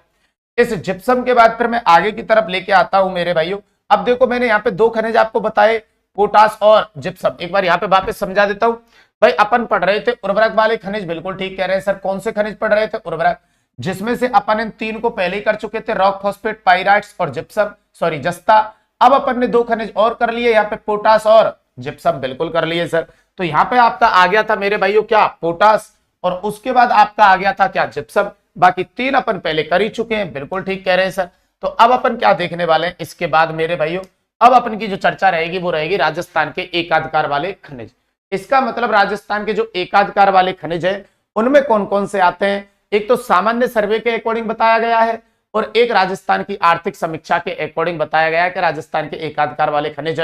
इस जिप्सम के बाद फिर मैं आगे की तरफ लेके आता हूं मेरे भाइयों। अब देखो मैंने यहाँ पे दो खनिज आपको बताए, पोटास और जिप्सम। एक बार यहाँ पे वापस समझा देता हूं। भाई अपन पढ़ रहे थे उर्वरक वाले खनिज, बिल्कुल ठीक कह रहे हैं सर। कौन से खनिज पढ़ रहे थे, उर्वरक, जिसमें से अपन इन तीन को पहले ही कर चुके थे, रॉक फॉस्फेट, पाइराइट्स और जिप्सम, सॉरी जस्ता। अब अपन ने दो खनिज और कर लिए यहाँ पे, पोटास और जिप्सम, बिल्कुल कर लिए सर। तो यहाँ पे आपका आ गया था मेरे भाइयों क्या, पोटास, और उसके बाद आपका आ गया था क्या, जिप्सम। बाकी तीन अपन पहले कर ही चुके हैं, बिल्कुल ठीक कह रहे हैं सर। तो अब अपन क्या देखने वाले हैं इसके बाद मेरे भाइयों, अब अपन की जो चर्चा रहेगी वो रहेगी राजस्थान के एकाधिकार वाले खनिज। इसका मतलब राजस्थान के जो एकाधिकार वाले खनिज है उनमें कौन कौन से आते हैं। एक तो सामान्य सर्वे के अकॉर्डिंग बताया गया है, और एक राजस्थान की आर्थिक समीक्षा के अकॉर्डिंग बताया गया है कि राजस्थान के एकाधिकार वाले खनिज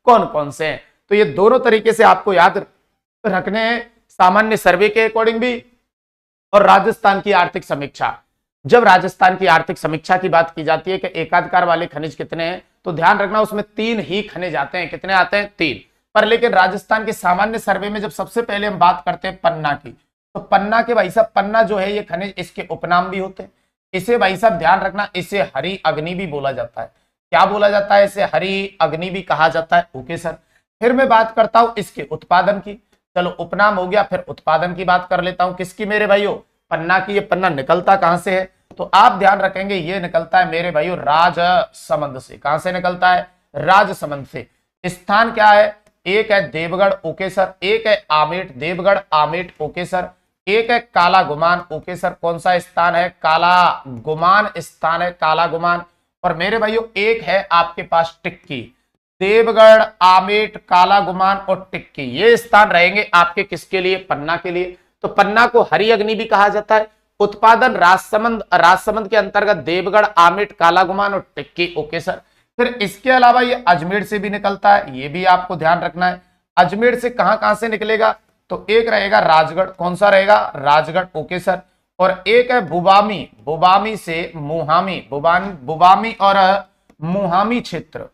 कौन कौन से हैं। तो ये दोनों तरीके से आपको याद रखने हैं, सामान्य सर्वे के अकॉर्डिंग भी और राजस्थान की आर्थिक समीक्षा। जब राजस्थान की आर्थिक समीक्षा की बात की जाती है कि एकाधिकार वाले खनिज कितने हैं, तो ध्यान रखना उसमें तीन ही खनिज आते हैं। कितने आते हैं, तीन। पर लेकिन राजस्थान के सामान्य सर्वे में जब सबसे पहले हम बात करते हैं पन्ना की, तो पन्ना के भाई साहब, पन्ना जो है ये खनिज, इसके उपनाम भी होते हैं। इसे भाई साहब ध्यान रखना, इसे हरी अग्नि भी बोला जाता है। क्या बोला जाता है, इसे हरी अग्नि भी कहा जाता है। Okay sir. फिर मैं बात करता हूं इसके उत्पादन की। चलो उपनाम हो गया, फिर उत्पादन की बात कर लेता हूं। किसकी मेरे भाइयों, पन्ना की। ये पन्ना निकलता कहां से है, तो आप ध्यान रखेंगे ये निकलता है मेरे भाइयों राजसमंद से। कहां से निकलता है, राजसमंद से। स्थान क्या है, एक है देवगढ़, ओके सर। एक है आमेट, देवगढ़ आमेट, ओके सर। एक है काला गुमान, ओके सर। कौन सा स्थान है, काला गुमान स्थान है, काला गुमान। और मेरे भाइयों एक है आपके पास टिक्की। देवगढ़, आमेट, काला गुमान और टिक्की, ये स्थान रहेंगे आपके किसके लिए, पन्ना के लिए। तो पन्ना को हरी अग्नि भी कहा जाता है। उत्पादन राजसमंद, राजसमंद के अंतर्गत देवगढ़, आमेट, काला गुमान और टिक्की, ओके सर। फिर इसके अलावा ये अजमेर से भी निकलता है, ये भी आपको ध्यान रखना है। अजमेर से कहां कहां से निकलेगा, तो एक रहेगा राजगढ़। कौन सा रहेगा, राजगढ़, ओके सर। और एक है बुबामी, बुबामी से मुहामी, बुबामी और मुहामी क्षेत्र,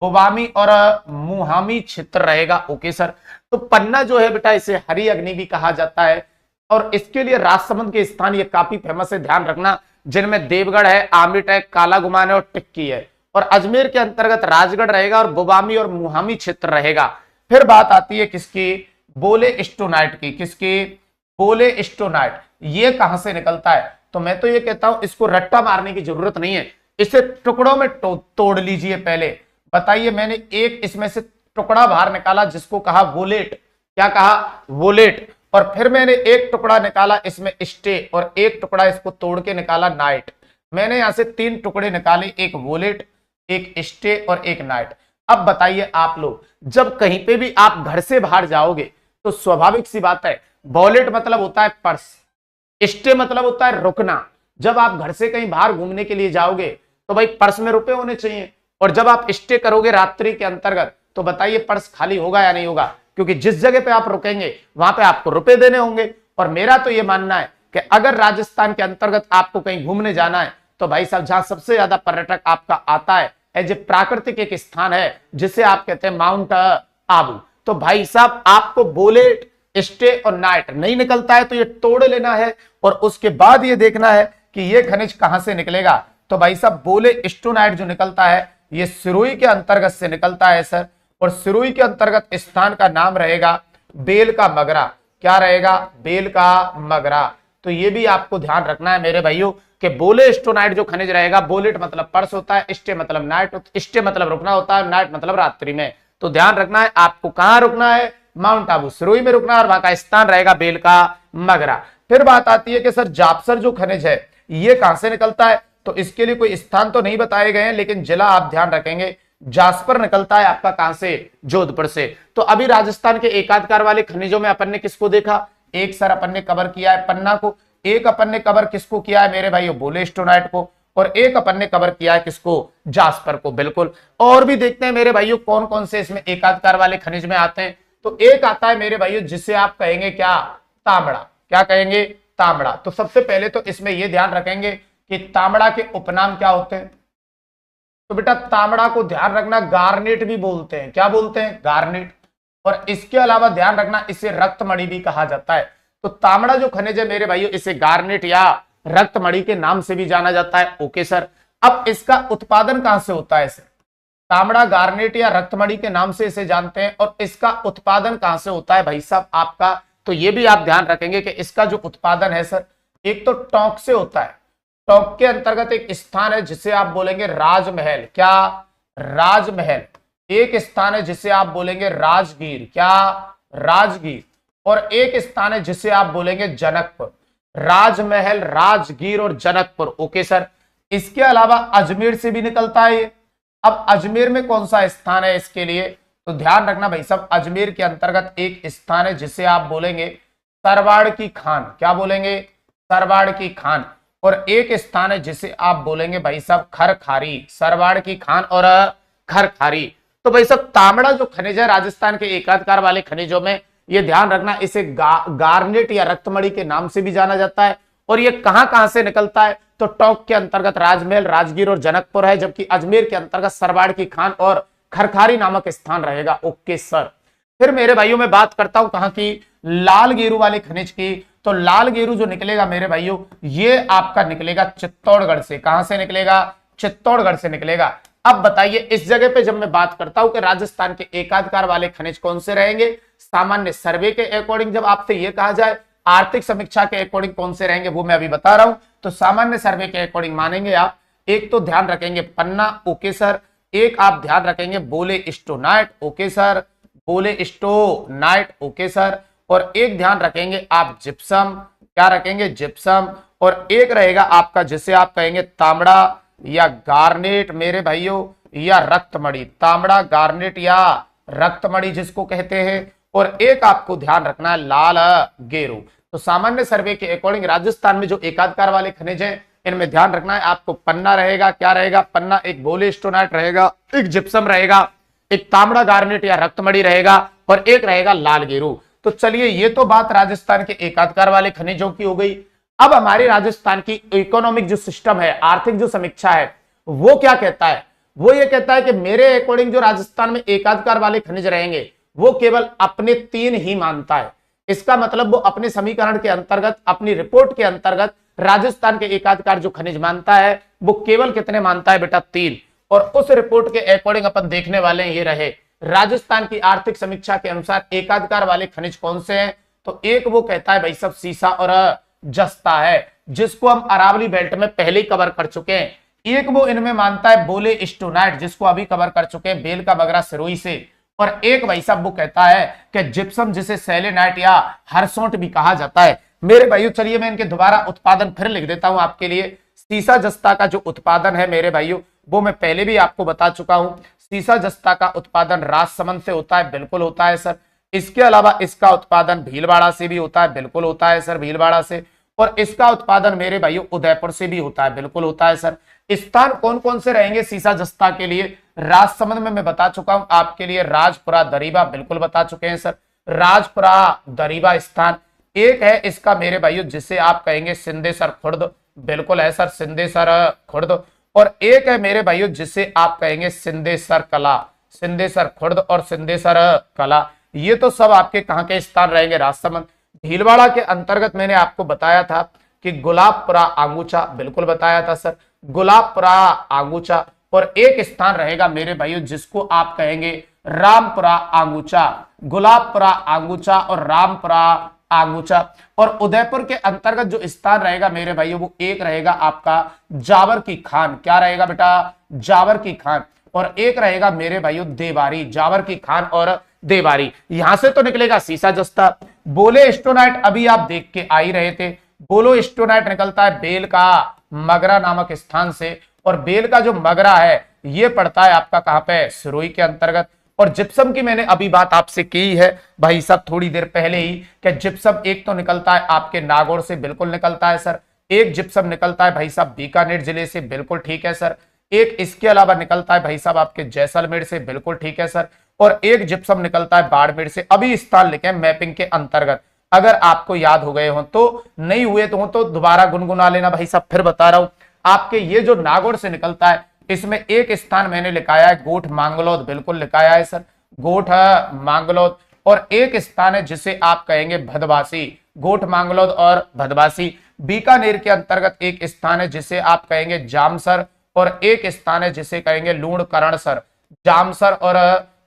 बुबामी और मुहामी क्षेत्र रहेगा, ओके सर। तो पन्ना जो है बेटा इसे हरी अग्नि भी कहा जाता है, और इसके लिए राजसमंद के स्थान ये काफी फेमस है, ध्यान रखना, जिनमें देवगढ़ है, आमेट है, काला गुमान है और टिक्की है। और अजमेर के अंतर्गत राजगढ़ रहेगा और बुबामी और मुहामी क्षेत्र रहेगा। फिर बात आती है किसकी, बोले स्टोनाइट की। किसकी, बोले स्टोनाइट। ये कहां से निकलता है, तो मैं तो ये कहता हूं इसको रट्टा मारने की जरूरत नहीं है, इसे टुकड़ों में तोड़ लीजिए पहले। बताइए, मैंने एक इसमें से टुकड़ा बाहर निकाला जिसको कहा वोलेट। क्या कहा, वोलेट। और फिर मैंने एक टुकड़ा निकाला इसमें स्टे, और एक टुकड़ा इसको तोड़ के निकाला नाइट। मैंने यहां से तीन टुकड़े निकाले, एक वोलेट, एक स्टे और एक नाइट। अब बताइए आप लोग, जब कहीं पे भी आप घर से बाहर जाओगे तो स्वाभाविक सी बात है, वॉलेट मतलब होता है पर्स, स्टे मतलब होता है रुकना। जब आप घर से कहीं बाहर घूमने के लिए जाओगे तो भाई पर्स में रुपए होने चाहिए, और जब आप स्टे करोगे रात्रि के अंतर्गत तो बताइए पर्स खाली होगा या नहीं होगा, क्योंकि जिस जगह पे आप रुकेंगे वहां पे आपको रुपए देने होंगे। और मेरा तो ये मानना है कि अगर राजस्थान के अंतर्गत आपको कहीं घूमने जाना है तो भाई साहब जहां सबसे ज्यादा पर्यटक आपका आता है एज ए प्राकृतिक एक स्थान है जिसे आप कहते हैं माउंट आबू, तो भाई साहब आपको वोलेट, स्टे और नाइट नहीं निकलता है तो ये तोड़ लेना है, और उसके बाद ये देखना है कि ये खनिज कहां से निकलेगा। तो भाई साहब बोले स्टोनाइट जो निकलता है ये सिरोही के अंतर्गत से निकलता है सर, और सिरोही के अंतर्गत स्थान का नाम रहेगा बेल का मगरा। क्या रहेगा, बेल का मगरा। तो ये भी आपको ध्यान रखना है मेरे भाइयों कि बोले स्टोनाइट जो खनिज रहेगा, बोलेट मतलब पर्स होता है, स्टे मतलब नाइट, स्टे मतलब रुकना होता है, नाइट मतलब रात्रि में। तो ध्यान रखना है आपको कहां रुकना है, माउंट आबू। सिरोही में रुकना और वहां का स्थान रहेगा बेल का मगरा। फिर बात आती है कि सर जापसर जो खनिज है ये कहां से निकलता है, तो इसके लिए कोई स्थान तो नहीं बताए गए हैं, लेकिन जिला आप ध्यान रखेंगे जासपर निकलता है आपका कहां से, जोधपुर से। तो अभी राजस्थान के एकाधिकार वाले खनिजों में अपन ने किसको देखा, एक सर अपन ने कवर किया है पन्ना को, एक अपन ने कवर किसको किया है मेरे भाइयों, बोलेस्टोनाइट को, और एक अपन ने कवर किया है किसको, जासपर को। बिल्कुल, और भी देखते हैं मेरे भाइयों कौन कौन से इसमें एकाधिकार वाले खनिज में आते हैं। तो एक आता है मेरे भाइयों जिसे आप कहेंगे क्या, तांबड़ा। क्या कहेंगे, तांबड़ा। तो सबसे पहले तो इसमें यह ध्यान रखेंगे कि तांबड़ा के उपनाम क्या होते हैं। तो बेटा तांबड़ा को ध्यान रखना गार्नेट भी बोलते हैं। क्या बोलते हैं, गार्नेट। और इसके अलावा ध्यान रखना इसे रक्तमणि भी कहा जाता है। तो तांबड़ा जो खनिज है मेरे भाइयों इसे गार्नेट या रक्तमणि के नाम से भी जाना जाता है। ओके सर, अब इसका उत्पादन कहां से होता है सर, तांबड़ा गार्नेट या रक्तमणि के नाम से इसे जानते हैं, और इसका उत्पादन कहां से होता है भाई साहब आपका, तो ये भी आप ध्यान रखेंगे कि इसका जो उत्पादन है सर, एक तो टोंक से होता है। टोंक के अंतर्गत एक स्थान है जिसे आप बोलेंगे राजमहल। क्या, राजमहल। एक स्थान है जिसे आप बोलेंगे राजगीर। क्या, राजगीर। और एक स्थान है जिसे आप बोलेंगे जनकपुर। राजमहल, राजगीर और जनकपुर। ओके सर, इसके अलावा अजमेर से भी निकलता है ये। अब अजमेर में कौन सा स्थान है इसके लिए, तो ध्यान रखना भाई साहब अजमेर के अंतर्गत एक स्थान है जिसे आप बोलेंगे सरवाड़ की खान। क्या बोलेंगे, सरवाड़ की खान। और एक स्थान है जिसे आप बोलेंगे भाई साहब खरखारी। सरवाड़ की खान और खरखारी। तो भाई साहब तांबड़ा जो खनिज है राजस्थान के एकाधिकार वाले खनिजों में, ये ध्यान रखना इसे गार्नेट या रक्तमणि के नाम से भी जाना जाता है। और ये कहां कहां से निकलता है, तो टोंक के अंतर्गत राजमहल, राजगीर और जनकपुर है, जबकि अजमेर के अंतर्गत सरवाड़ की खान और खरखारी नामक स्थान रहेगा। ओके सर, फिर मेरे भाइयों में बात करता हूं कहां की, लाल गेरू वाले खनिज की। तो लाल गेरू जो निकलेगा मेरे भाइयों ये आपका निकलेगा चित्तौड़गढ़ से। कहां से निकलेगा, चित्तौड़गढ़ से निकलेगा। अब बताइए इस जगह पे जब मैं बात करता हूं कि राजस्थान के एकाधिकार वाले खनिज कौन से रहेंगे, सामान्य सर्वे के अकॉर्डिंग जब आपसे यह कहा जाए, आर्थिक समीक्षा के अकॉर्डिंग कौन से रहेंगे वो मैं अभी बता रहा हूं। तो सामान्य सर्वे के अकॉर्डिंग मानेंगे आप, एक तो ध्यान रखेंगे पन्ना। ओके सर, एक आप ध्यान रखेंगे wollastonite. Okay sir, wollastonite. Okay sir, और एक ध्यान रखेंगे आप जिप्सम। क्या रखेंगे, जिप्सम। और एक रहेगा आपका जिसे आप कहेंगे तांबड़ा या गार्नेट मेरे भाइयों या रक्तमणि। तांबड़ा, गार्नेट या रक्तमणि जिसको कहते हैं। और एक आपको ध्यान रखना है लाल गेरू। तो सामान्य सर्वे के अकॉर्डिंग राजस्थान में जो एकाधिकार वाले खनिज हैं इनमें ध्यान रखना है आपको पन्ना रहेगा। क्या रहेगा, पन्ना। एक बोलेस्टोनाइट रहेगा, एक जिप्सम रहेगा, एक तांबड़ा गार्नेट या रक्तमणि रहेगा, और एक रहेगा लाल गेरू। तो चलिए ये तो बात राजस्थान के एकाधिकार वाले खनिजों की हो गई। अब हमारे राजस्थान की इकोनॉमिक जो सिस्टम है, आर्थिक जो समीक्षा है, वो क्या कहता है, वो ये कहता है कि मेरे अकॉर्डिंग जो राजस्थान में एकाधिकार वाले खनिज रहेंगे वो केवल अपने 3 ही मानता है। इसका मतलब वो अपने समीकरण के अंतर्गत, अपनी रिपोर्ट के अंतर्गत राजस्थान के एकाधिकार जो खनिज मानता है वो केवल कितने मानता है बेटा, 3। और उस रिपोर्ट के अकॉर्डिंग अपन देखने वाले हैं, ये रहे राजस्थान की आर्थिक समीक्षा के अनुसार एकाधिकार वाले खनिज कौन से हैं। तो एक वो कहता है भाई सब सीसा और जस्ता है, जिसको हम अरावली बेल्ट में पहले ही कवर कर चुके हैं। एक वो इनमें मानता है बोलेस्टोनाइट, जिसको अभी कवर कर चुके हैं बेल का बगरा सिरोही से। और एक भाई साहब वो कहता है कि जिप्सम, जिसे सेलेनाइट या हरसोट भी कहा जाता है। मेरे भाइयों चलिए मैं इनके दोबारा उत्पादन फिर लिख देता हूं आपके लिए। सीसा जस्ता का जो उत्पादन है मेरे भाइयों वो मैं पहले भी आपको बता चुका हूं। सीसा जस्ता का उत्पादन राजसमंद से होता है, बिल्कुल होता है सर। इसके अलावा इसका उत्पादन भीलवाड़ा से भी होता है, बिल्कुल होता है सर, भीलवाड़ा से। और इसका उत्पादन मेरे भाइयों उदयपुर से भी होता है, बिल्कुल होता है सर। स्थान कौन कौन से रहेंगे सीसा जस्ता के लिए, राजसमंद में मैं बता चुका हूं आपके लिए, राजपुरा दरीबा बिल्कुल बता चुके हैं सर, राजपुरा दरीबा स्थान। एक है इसका मेरे भाइयों जिसे आप कहेंगे सिंदेसर खुर्द, बिल्कुल है सर, सिंदेसर खुर्द। और एक है मेरे भाइयों जिसे आप कहेंगे सिंदेसर कला, सिंदेसर खुर्द और सिंदेसर कला। ये तो सब आपके कहां के स्थान रहेंगे, राजसमंद। भीलवाड़ा के अंतर्गत मैंने आपको बताया था कि गुलाबपुरा आंगूचा, बिल्कुल बताया था सर, गुलाबपुरा आंगूचा। और एक स्थान रहेगा मेरे भाइयों जिसको आप कहेंगे रामपुरा आंगूचा, गुलाबपुरा आंगूचा और रामपुरा आंगूचा। और उदयपुर के अंतर्गत जो स्थान रहेगा मेरे भाइयों वो एक रहेगा आपका जावर की खान। क्या रहेगा बेटा, जावर की खान। और एक रहेगा मेरे भाइयों देवारी, जावर की खान और देवारी। यहां से तो निकलेगा सीसा जस्ता। बोले स्टोनाइट अभी आप देख के आ ही रहे थे, बोलो स्टोनाइट निकलता है बेल का मगरा नामक स्थान से, और बेल का जो मगरा है ये पड़ता है आपका कहां पे, सिरोही के अंतर्गत। और जिप्सम की मैंने अभी बात आपसे की है भाई साहब थोड़ी देर पहले ही, कि जिप्सम एक तो निकलता है आपके नागौर से, बिल्कुल निकलता है सर। एक जिप्सम निकलता है भाई साहब बीकानेर जिले से, बिल्कुल ठीक है सर। एक इसके अलावा निकलता है भाई साहब आपके जैसलमेर से, बिल्कुल ठीक है सर। और एक जिप्सम निकलता है बाड़मेर से। अभी स्थान लिखे मैपिंग के अंतर्गत, अगर आपको याद हो गए हो तो, नहीं हुए तो दोबारा गुनगुना लेना भाई साहब। फिर बता रहा हूं आपके, ये जो नागौर से निकलता है इसमें एक स्थान मैंने लिखाया है गोठ मांगलोद, बिल्कुल लिखाया है सर, गोठ मांगलोद। और एक स्थान है जिसे आप कहेंगे भदवासी, गोठ मांगलोद और भदवासी। बीकानेर के अंतर्गत एक स्थान है जिसे आप कहेंगे जामसर, और एक स्थान है जिसे कहेंगे लूणकरणसर, जामसर और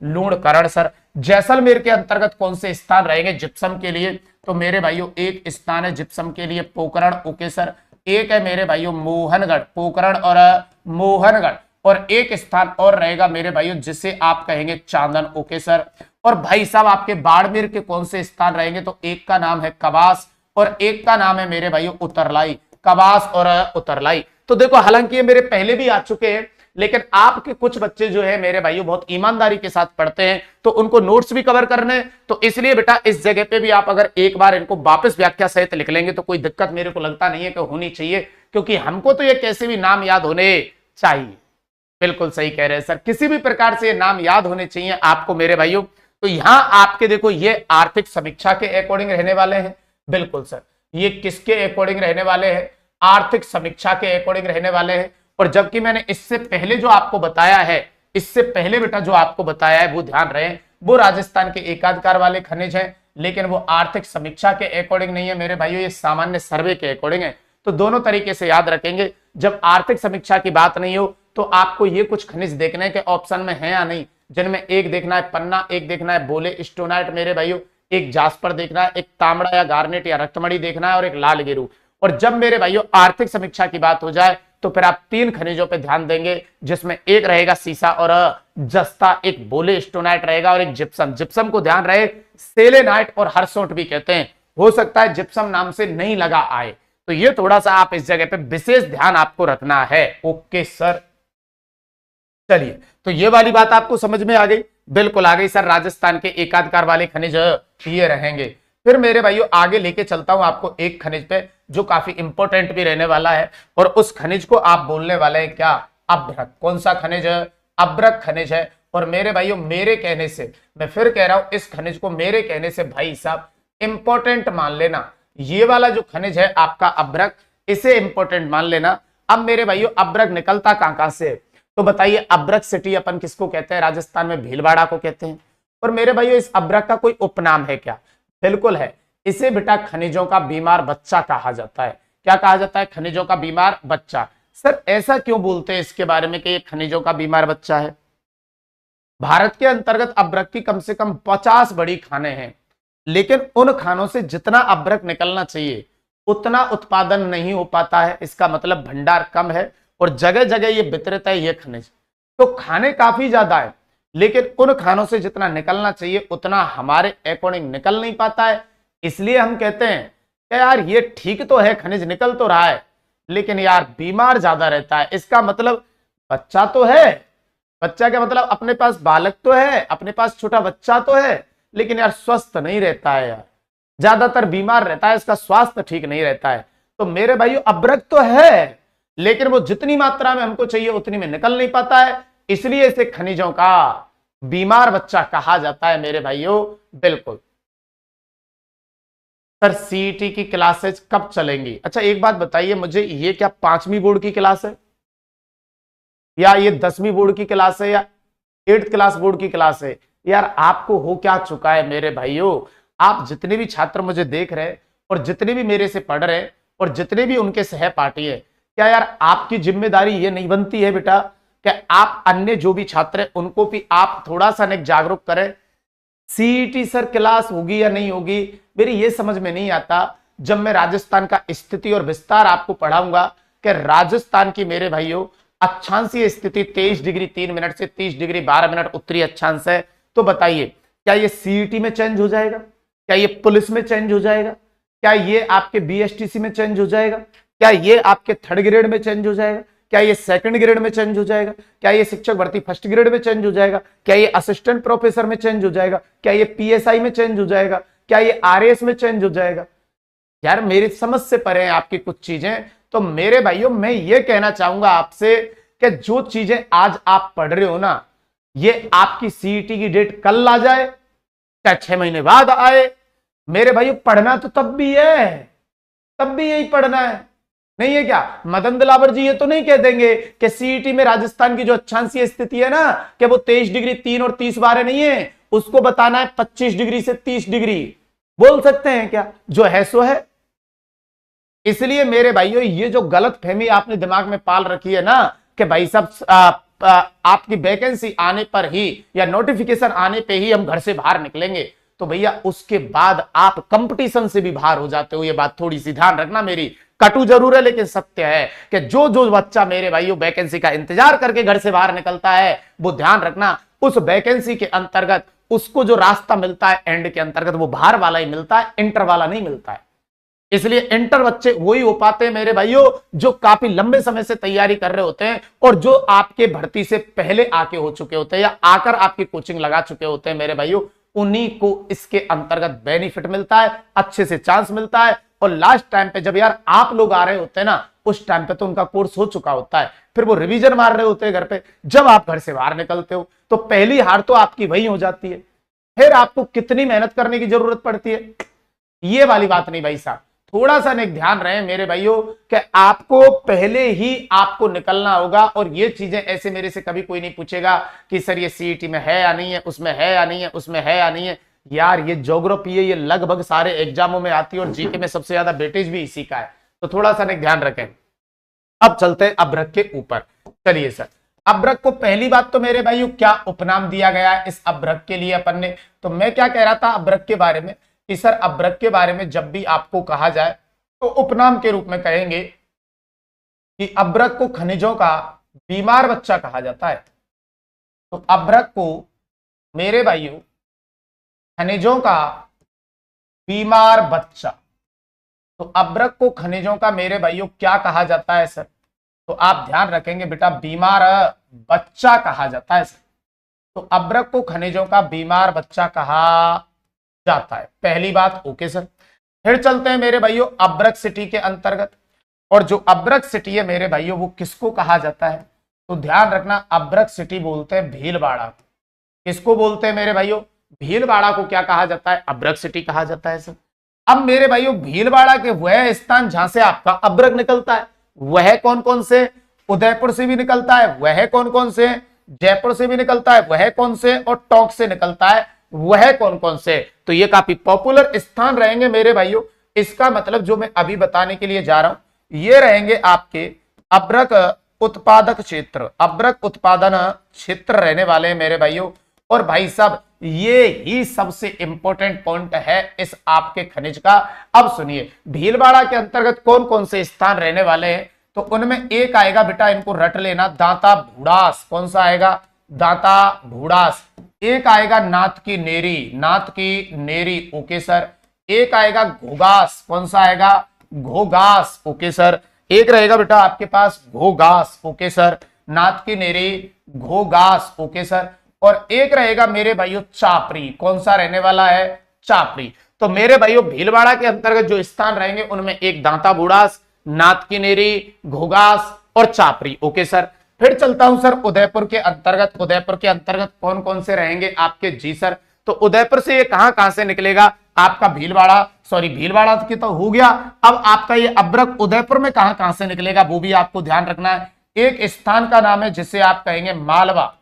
लूणकरणसर। जैसलमेर के अंतर्गत कौन से स्थान रहेंगे जिप्सम के लिए, तो मेरे भाइयों एक स्थान है जिप्सम के लिए पोकरण उकेसर, एक है मेरे भाइयों मोहनगढ़, पोकरण और मोहनगढ़, और एक स्थान और रहेगा मेरे भाइयों जिसे आप कहेंगे चांदन उकेसर। और भाई साहब आपके बाड़मेर के कौन से स्थान रहेंगे, तो एक का नाम है कबास और एक का नाम है मेरे भाइयों उतरलाई, कबास और उतरलाई। तो देखो हालांकि ये मेरे पहले भी आ चुके हैं, लेकिन आपके कुछ बच्चे जो है मेरे भाइयों बहुत ईमानदारी के साथ पढ़ते हैं, तो उनको नोट्स भी कवर करने, तो इसलिए बेटा इस जगह पे भी आप अगर एक बार इनको वापस व्याख्या सहित लिख लेंगे तो कोई दिक्कत मेरे को लगता नहीं है कि होनी चाहिए, क्योंकि हमको तो ये कैसे भी नाम याद होने चाहिए। बिल्कुल सही कह रहे हैं सर, किसी भी प्रकार से ये नाम याद होने चाहिए आपको मेरे भाइयों। तो यहां आपके देखो ये आर्थिक समीक्षा के अकॉर्डिंग रहने वाले हैं, बिल्कुल सर, ये किसके अकॉर्डिंग रहने वाले हैं, आर्थिक समीक्षा के अकॉर्डिंग रहने वाले हैं। और जबकि मैंने इससे पहले जो आपको बताया है, इससे पहले बेटा जो आपको बताया है वो ध्यान रहे, वो राजस्थान के एकाधिकार वाले खनिज हैं, लेकिन वो आर्थिक समीक्षा के अकॉर्डिंग नहीं है मेरे भाइयों, ये सामान्य सर्वे के अकॉर्डिंग है। तो दोनों तरीके से याद रखेंगे, जब आर्थिक समीक्षा की बात नहीं हो तो आपको ये कुछ खनिज देखने के ऑप्शन में है या नहीं, जिनमें एक देखना है पन्ना, एक देखना है बोले स्टोनाइट मेरे भाइयों, एक जास्पर देखना है, एक तांबड़ा या गार्नेट या रक्तमणि देखना है, और एक लाल गिरू। और जब मेरे भाइयों आर्थिक समीक्षा की बात हो जाए तो फिर आप तीन खनिजों पे ध्यान देंगे, जिसमें एक रहेगा सीसा और जस्ता, एक बोले स्टोनाइट रहेगा, और एक जिप्सम। जिप्सम को ध्यान रहे सेलेनाइट और हरसोट भी कहते हैं, हो सकता है जिप्सम नाम से नहीं लगा आए, तो ये थोड़ा सा आप इस जगह पे विशेष ध्यान आपको रखना है। ओके सर, चलिए तो ये वाली बात आपको समझ में आ गई, बिल्कुल आ गई सर। राजस्थान के एकाधिकार वाले खनिज ये रहेंगे। फिर मेरे भाइयों आगे लेके चलता हूं आपको एक खनिज पे जो काफी इंपॉर्टेंट भी रहने वाला है, और उस खनिज को आप बोलने वाले हैं क्या, अभ्रक। कौन सा खनिज है, अभ्रक खनिज है। और मेरे भाइयों मेरे कहने से, मैं फिर कह रहा हूं, इस खनिज को मेरे कहने से भाई साहब इंपॉर्टेंट मान लेना। ये वाला जो खनिज है आपका अभ्रक, इसे इंपॉर्टेंट मान लेना। अब मेरे भाइयों अभ्रक निकलता कहां से, तो बताइए अभ्रक सिटी अपन किसको कहते हैं, राजस्थान में भीलवाड़ा को कहते हैं। और मेरे भाइयों इस अभ्रक का कोई उपनाम है क्या, बिल्कुल है, इसे बेटा खनिजों का बीमार बच्चा कहा जाता है। क्या कहा जाता है, खनिजों का बीमार बच्चा। सर ऐसा क्यों बोलते हैं इसके बारे में कि ये खनिजों का बीमार बच्चा है। भारत के अंतर्गत अभ्रक की कम से कम 50 बड़ी खाने हैं, लेकिन उन खानों से जितना अभ्रक निकलना चाहिए उतना उत्पादन नहीं हो पाता है। इसका मतलब भंडार कम है और जगह जगह ये वितरित है ये खनिज। तो खाने काफी ज्यादा है, लेकिन उन खानों से जितना निकलना चाहिए उतना हमारे अकॉर्डिंग निकल नहीं पाता है। इसलिए हम कहते हैं कि यार ये ठीक तो है, खनिज निकल तो रहा है, लेकिन यार बीमार ज्यादा रहता है। इसका मतलब बच्चा तो है, बच्चा का मतलब अपने पास बालक तो है, अपने पास छोटा बच्चा तो है, लेकिन यार स्वस्थ नहीं रहता है, यार ज्यादातर बीमार रहता है, इसका स्वास्थ्य ठीक नहीं रहता है। तो मेरे भाइयों अभ्रक तो है, लेकिन वो जितनी मात्रा में हमको चाहिए उतनी में निकल नहीं पाता है, इसलिए इसे खनिजों का बीमार बच्चा कहा जाता है मेरे भाइयों। बिल्कुल सर, सीईटी की क्लासेज कब चलेंगी। अच्छा एक बात बताइए मुझे, ये क्या 5वीं बोर्ड की क्लास है या ये 10वीं बोर्ड की क्लास है या 8th क्लास बोर्ड की क्लास है। यार आपको हो क्या चुका है मेरे भाइयों, आप जितने भी छात्र मुझे देख रहे हैं और जितने भी मेरे से पढ़ रहे हैं और जितने भी उनके सहपाठी है, क्या यार आपकी जिम्मेदारी ये नहीं बनती है बेटा कि आप अन्य जो भी छात्र हैं उनको भी आप थोड़ा सा जागरूक करें। सीईटी सर क्लास होगी या नहीं होगी, मेरी ये समझ में नहीं आता। जब मैं राजस्थान का स्थिति और विस्तार आपको पढ़ाऊंगा कि राजस्थान की मेरे भाइयों अक्षांशीय स्थिति 23 डिग्री 3 मिनट से 30 डिग्री 12 मिनट उत्तरी अक्षांश है, तो बताइए क्या ये सीईटी में चेंज हो जाएगा? क्या ये पुलिस में चेंज हो जाएगा? क्या ये आपके बीएसटीसी में चेंज हो जाएगा? क्या ये आपके थर्ड ग्रेड में चेंज हो जाएगा? क्या ये सेकंड ग्रेड में चेंज हो जाएगा? क्या ये शिक्षक भर्ती फर्स्ट ग्रेड में चेंज हो जाएगा? क्या ये असिस्टेंट प्रोफेसर में चेंज हो जाएगा? क्या ये पीएसआई में चेंज हो जाएगा? क्या ये आरएएस में चेंज हो जाएगा? यार मेरी समझ से परे हैं आपकी कुछ चीजें। तो मेरे भाइयों मैं ये कहना चाहूंगा आपसे कि जो चीजें आज आप पढ़ रहे हो ना, ये आपकी सीईटी की डेट कल आ जाए चाहे 6 महीने बाद आए, मेरे भाइयों पढ़ना तो तब भी है, तब भी यही पढ़ना है। नहीं है क्या? मदन दिलावर जी ये तो नहीं कह देंगे कि सीईटी में राजस्थान की जो अक्षांशीय स्थिति है ना, कि वो 23 डिग्री 3 और 30 12 नहीं है, उसको बताना है 25 डिग्री से 30 डिग्री। बोल सकते हैं क्या? जो है सो है। इसलिए मेरे भाइयों ये जो गलत फहमी आपने दिमाग में पाल रखी है ना कि भाई साहब आपकी वैकेंसी आने पर ही या नोटिफिकेशन आने पे ही हम घर से बाहर निकलेंगे, तो भैया उसके बाद आप कंपटीशन से भी बाहर हो जाते हो। ये बात थोड़ी सी ध्यान रखना, मेरी कटु जरूर है लेकिन सत्य है कि जो जो बच्चा मेरे भाइयों वैकेंसी का इंतजार करके घर से बाहर निकलता है, वो ध्यान रखना उस वैकेंसी के अंतर्गत उसको जो रास्ता मिलता है एंड के अंतर्गत वो बाहर वाला ही मिलता है, इंटर वाला नहीं मिलता है। इसलिए इंटर बच्चे वही हो पाते हैं मेरे भाइयों जो काफी लंबे समय से तैयारी कर रहे होते हैं और जो आपके भर्ती से पहले आके हो चुके होते हैं या आकर आपकी कोचिंग लगा चुके होते हैं मेरे भाइयों, उन्हीं को इसके अंतर्गत बेनिफिट मिलता है, अच्छे से चांस मिलता है। और लास्ट टाइम पे जब यार आप लोग आ रहे होते हैं ना, उस टाइम पे तो उनका कोर्स हो चुका होता है, फिर वो रिवीजन मार रहे होते हैं घर पे। जब आप घर से बाहर निकलते हो तो पहली हार तो आपकी वही हो जाती है, फिर आपको कितनी मेहनत करने की जरूरत पड़ती है, ये वाली बात नहीं भाई साहब। थोड़ा सा एक ध्यान रहे मेरे भाइयों कि आपको पहले ही आपको निकलना होगा। और ये चीजें ऐसे मेरे से कभी कोई नहीं पूछेगा कि सर ये सीईटी में है या नहीं है, उसमें है या नहीं है, उसमें है या नहीं है। यार ये ज्योग्राफी है, ये लगभग सारे एग्जामों में आती है और जीके में सबसे ज्यादा वेटेज भी इसी का है, तो थोड़ा सा एक ध्यान रखें। अब चलते हैं अभ्रक के ऊपर। चलिए सर, अभ्रक को पहली बात तो मेरे भाइयों क्या उपनाम दिया गया है इस अभ्रक के लिए अपन ने। तो मैं क्या कह रहा था अभ्रक के बारे में कि सर अभ्रक के बारे में जब भी आपको कहा जाए तो उपनाम के रूप में कहेंगे कि अभ्रक को खनिजों का बीमार बच्चा कहा जाता है। तो अभ्रक को मेरे भाइयों खनिजों का बीमार बच्चा, तो अभ्रक को खनिजों का मेरे भाइयों क्या कहा जाता है सर? तो आप ध्यान रखेंगे बेटा, बीमार बच्चा कहा जाता है सर। तो अभ्रक को खनिजों का बीमार बच्चा कहा जाता है, पहली बात ओके सर। फिर चलते हैं मेरे भाइयों अभ्रक सिटी के अंतर्गत, और जो अभ्रक सिटी है मेरे भाइयों वो किसको कहा जाता है? तो ध्यान रखना अभ्रक सिटी बोलते हैं भीलवाड़ा। किसको बोलते हैं मेरे भाइयों? भीलवाड़ा को क्या कहा जाता है? अभ्रक सिटी कहा जाता है सर। अब मेरे भाइयों भीलवाड़ा के वह स्थान जहां से आपका अभ्रक निकलता है वह कौन कौन से? उदयपुर से भी निकलता है, वह कौन कौन से? जयपुर से भी निकलता है, वह कौन से? और टोंक से निकलता है, वह कौन कौन से? तो ये काफी पॉपुलर स्थान रहेंगे मेरे भाइयों। इसका मतलब जो मैं अभी बताने के लिए जा रहा हूं ये रहेंगे आपके अभ्रक उत्पादक क्षेत्र, अभ्रक उत्पादन क्षेत्र रहने वाले हैं मेरे भाइयों। और भाई साहब ये ही सबसे इंपॉर्टेंट पॉइंट है इस आपके खनिज का। अब सुनिए भीलवाड़ा के अंतर्गत कौन कौन से स्थान रहने वाले हैं? तो उनमें एक आएगा बेटा, इनको रट लेना, दांता भूडास। कौन सा आएगा? दांता भूडास। एक आएगा नाथ की नेरी, नाथ की नेरी ओके सर। एक आएगा घोगास, कौन सा आएगा? घोगास ओके सर। एक रहेगा बेटा आपके पास घोगास ओके सर, नाथ की नेरी घोगास ओके सर। और एक रहेगा मेरे भाइयों चापरी, कौन सा रहने वाला है? चापरी। तो मेरे भाइयों भीलवाड़ा के अंतर्गत जो स्थान रहेंगे उनमें एक दांता बूढ़ास, नाथ की नेरी, घोगास और चापरी ओके सर। फिर चलता हूं सर उदयपुर के अंतर्गत। उदयपुर के अंतर्गत कौन कौन से रहेंगे आपके? जी सर, तो उदयपुर से ये कहां से निकलेगा आपका? भीलवाड़ा, सॉरी भीलवाड़ा की तो हो गया। अब आपका ये अभ्रक उदयपुर में कहां से निकलेगा वो भी आपको ध्यान रखना है। एक स्थान का नाम है जिसे आप कहेंगे मालवा,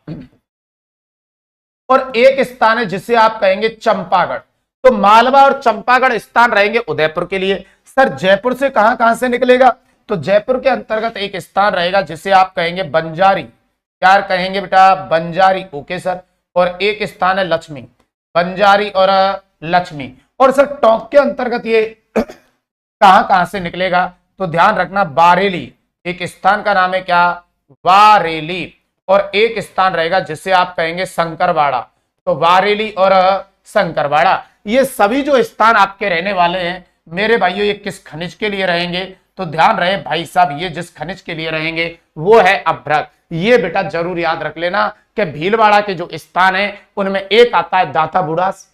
और एक स्थान है जिसे आप कहेंगे चंपागढ़। तो मालवा और चंपागढ़ स्थान रहेंगे उदयपुर के लिए। सर जयपुर से कहां से निकलेगा? तो जयपुर के अंतर्गत एक स्थान रहेगा जिसे आप कहेंगे बंजारी। क्या कहेंगे बेटा? Banjari okay sir. और एक स्थान है लक्ष्मी, बंजारी और लक्ष्मी। और सर टोंक के अंतर्गत ये कहां से निकलेगा? तो ध्यान रखना बारेली, एक स्थान का नाम है क्या? बारेली। और एक स्थान रहेगा जिसे आप कहेंगे शंकरवाड़ा। तो बारेली और शंकरवाड़ा। ये सभी जो स्थान आपके रहने वाले हैं मेरे भाइयों, ये किस खनिज के लिए रहेंगे? तो ध्यान रहे भाई साहब, ये जिस खनिज के लिए रहेंगे वो है अभ्रक। ये बेटा जरूर याद रख लेना कि भीलवाड़ा के जो स्थान है उनमें एक आता है दाता बुड़ास,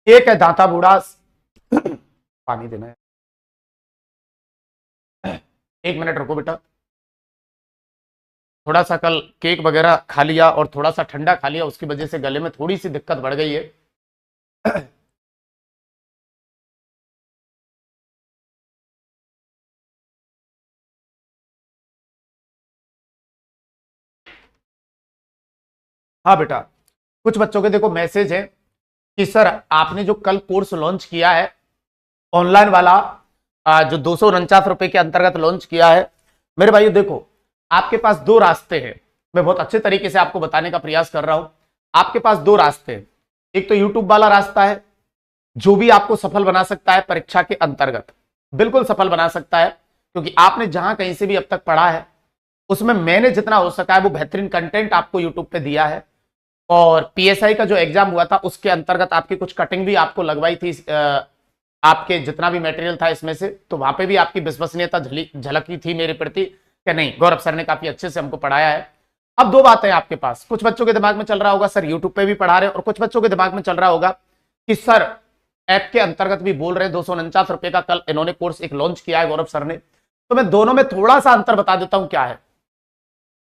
एक है दाता बुड़ास। पानी देना है, एक मिनट रुको बेटा। थोड़ा सा कल केक वगैरह खा लिया और थोड़ा सा ठंडा खा लिया, उसकी वजह से गले में थोड़ी सी दिक्कत बढ़ गई है। हाँ बेटा, कुछ बच्चों के देखो मैसेज है कि सर आपने जो कल कोर्स लॉन्च किया है ऑनलाइन वाला, जो 249 रुपए के अंतर्गत लॉन्च किया है, मेरे भाइयों देखो आपके पास दो रास्ते हैं। मैं बहुत अच्छे तरीके से आपको बताने का प्रयास कर रहा हूं। आपके पास दो रास्ते हैं, एक तो यूट्यूब वाला रास्ता है जो भी आपको सफल बना सकता है परीक्षा के अंतर्गत, बिल्कुल सफल बना सकता है, क्योंकि आपने जहां कहीं से भी अब तक पढ़ा है उसमें मैंने जितना हो सका है वो बेहतरीन कंटेंट आपको यूट्यूब पे दिया है। और पीएसआई का जो एग्जाम हुआ था उसके अंतर्गत आपकी कुछ कटिंग भी आपको लगवाई थी, आपके जितना भी मटेरियल था इसमें से, तो वहां पे भी आपकी विश्वसनीयता झलकी थी मेरे प्रति कि नहीं गौरव सर ने काफी अच्छे से हमको पढ़ाया है। अब दो बातें आपके पास, कुछ बच्चों के दिमाग में चल रहा होगा सर यूट्यूब पे भी पढ़ा रहे, और कुछ बच्चों के दिमाग में चल रहा होगा कि सर ऐप के अंतर्गत भी बोल रहे हैं 249 रुपए का कल इन्होंने कोर्स एक लॉन्च किया है गौरव सर ने। तो मैं दोनों में थोड़ा सा अंतर बता देता हूं क्या है।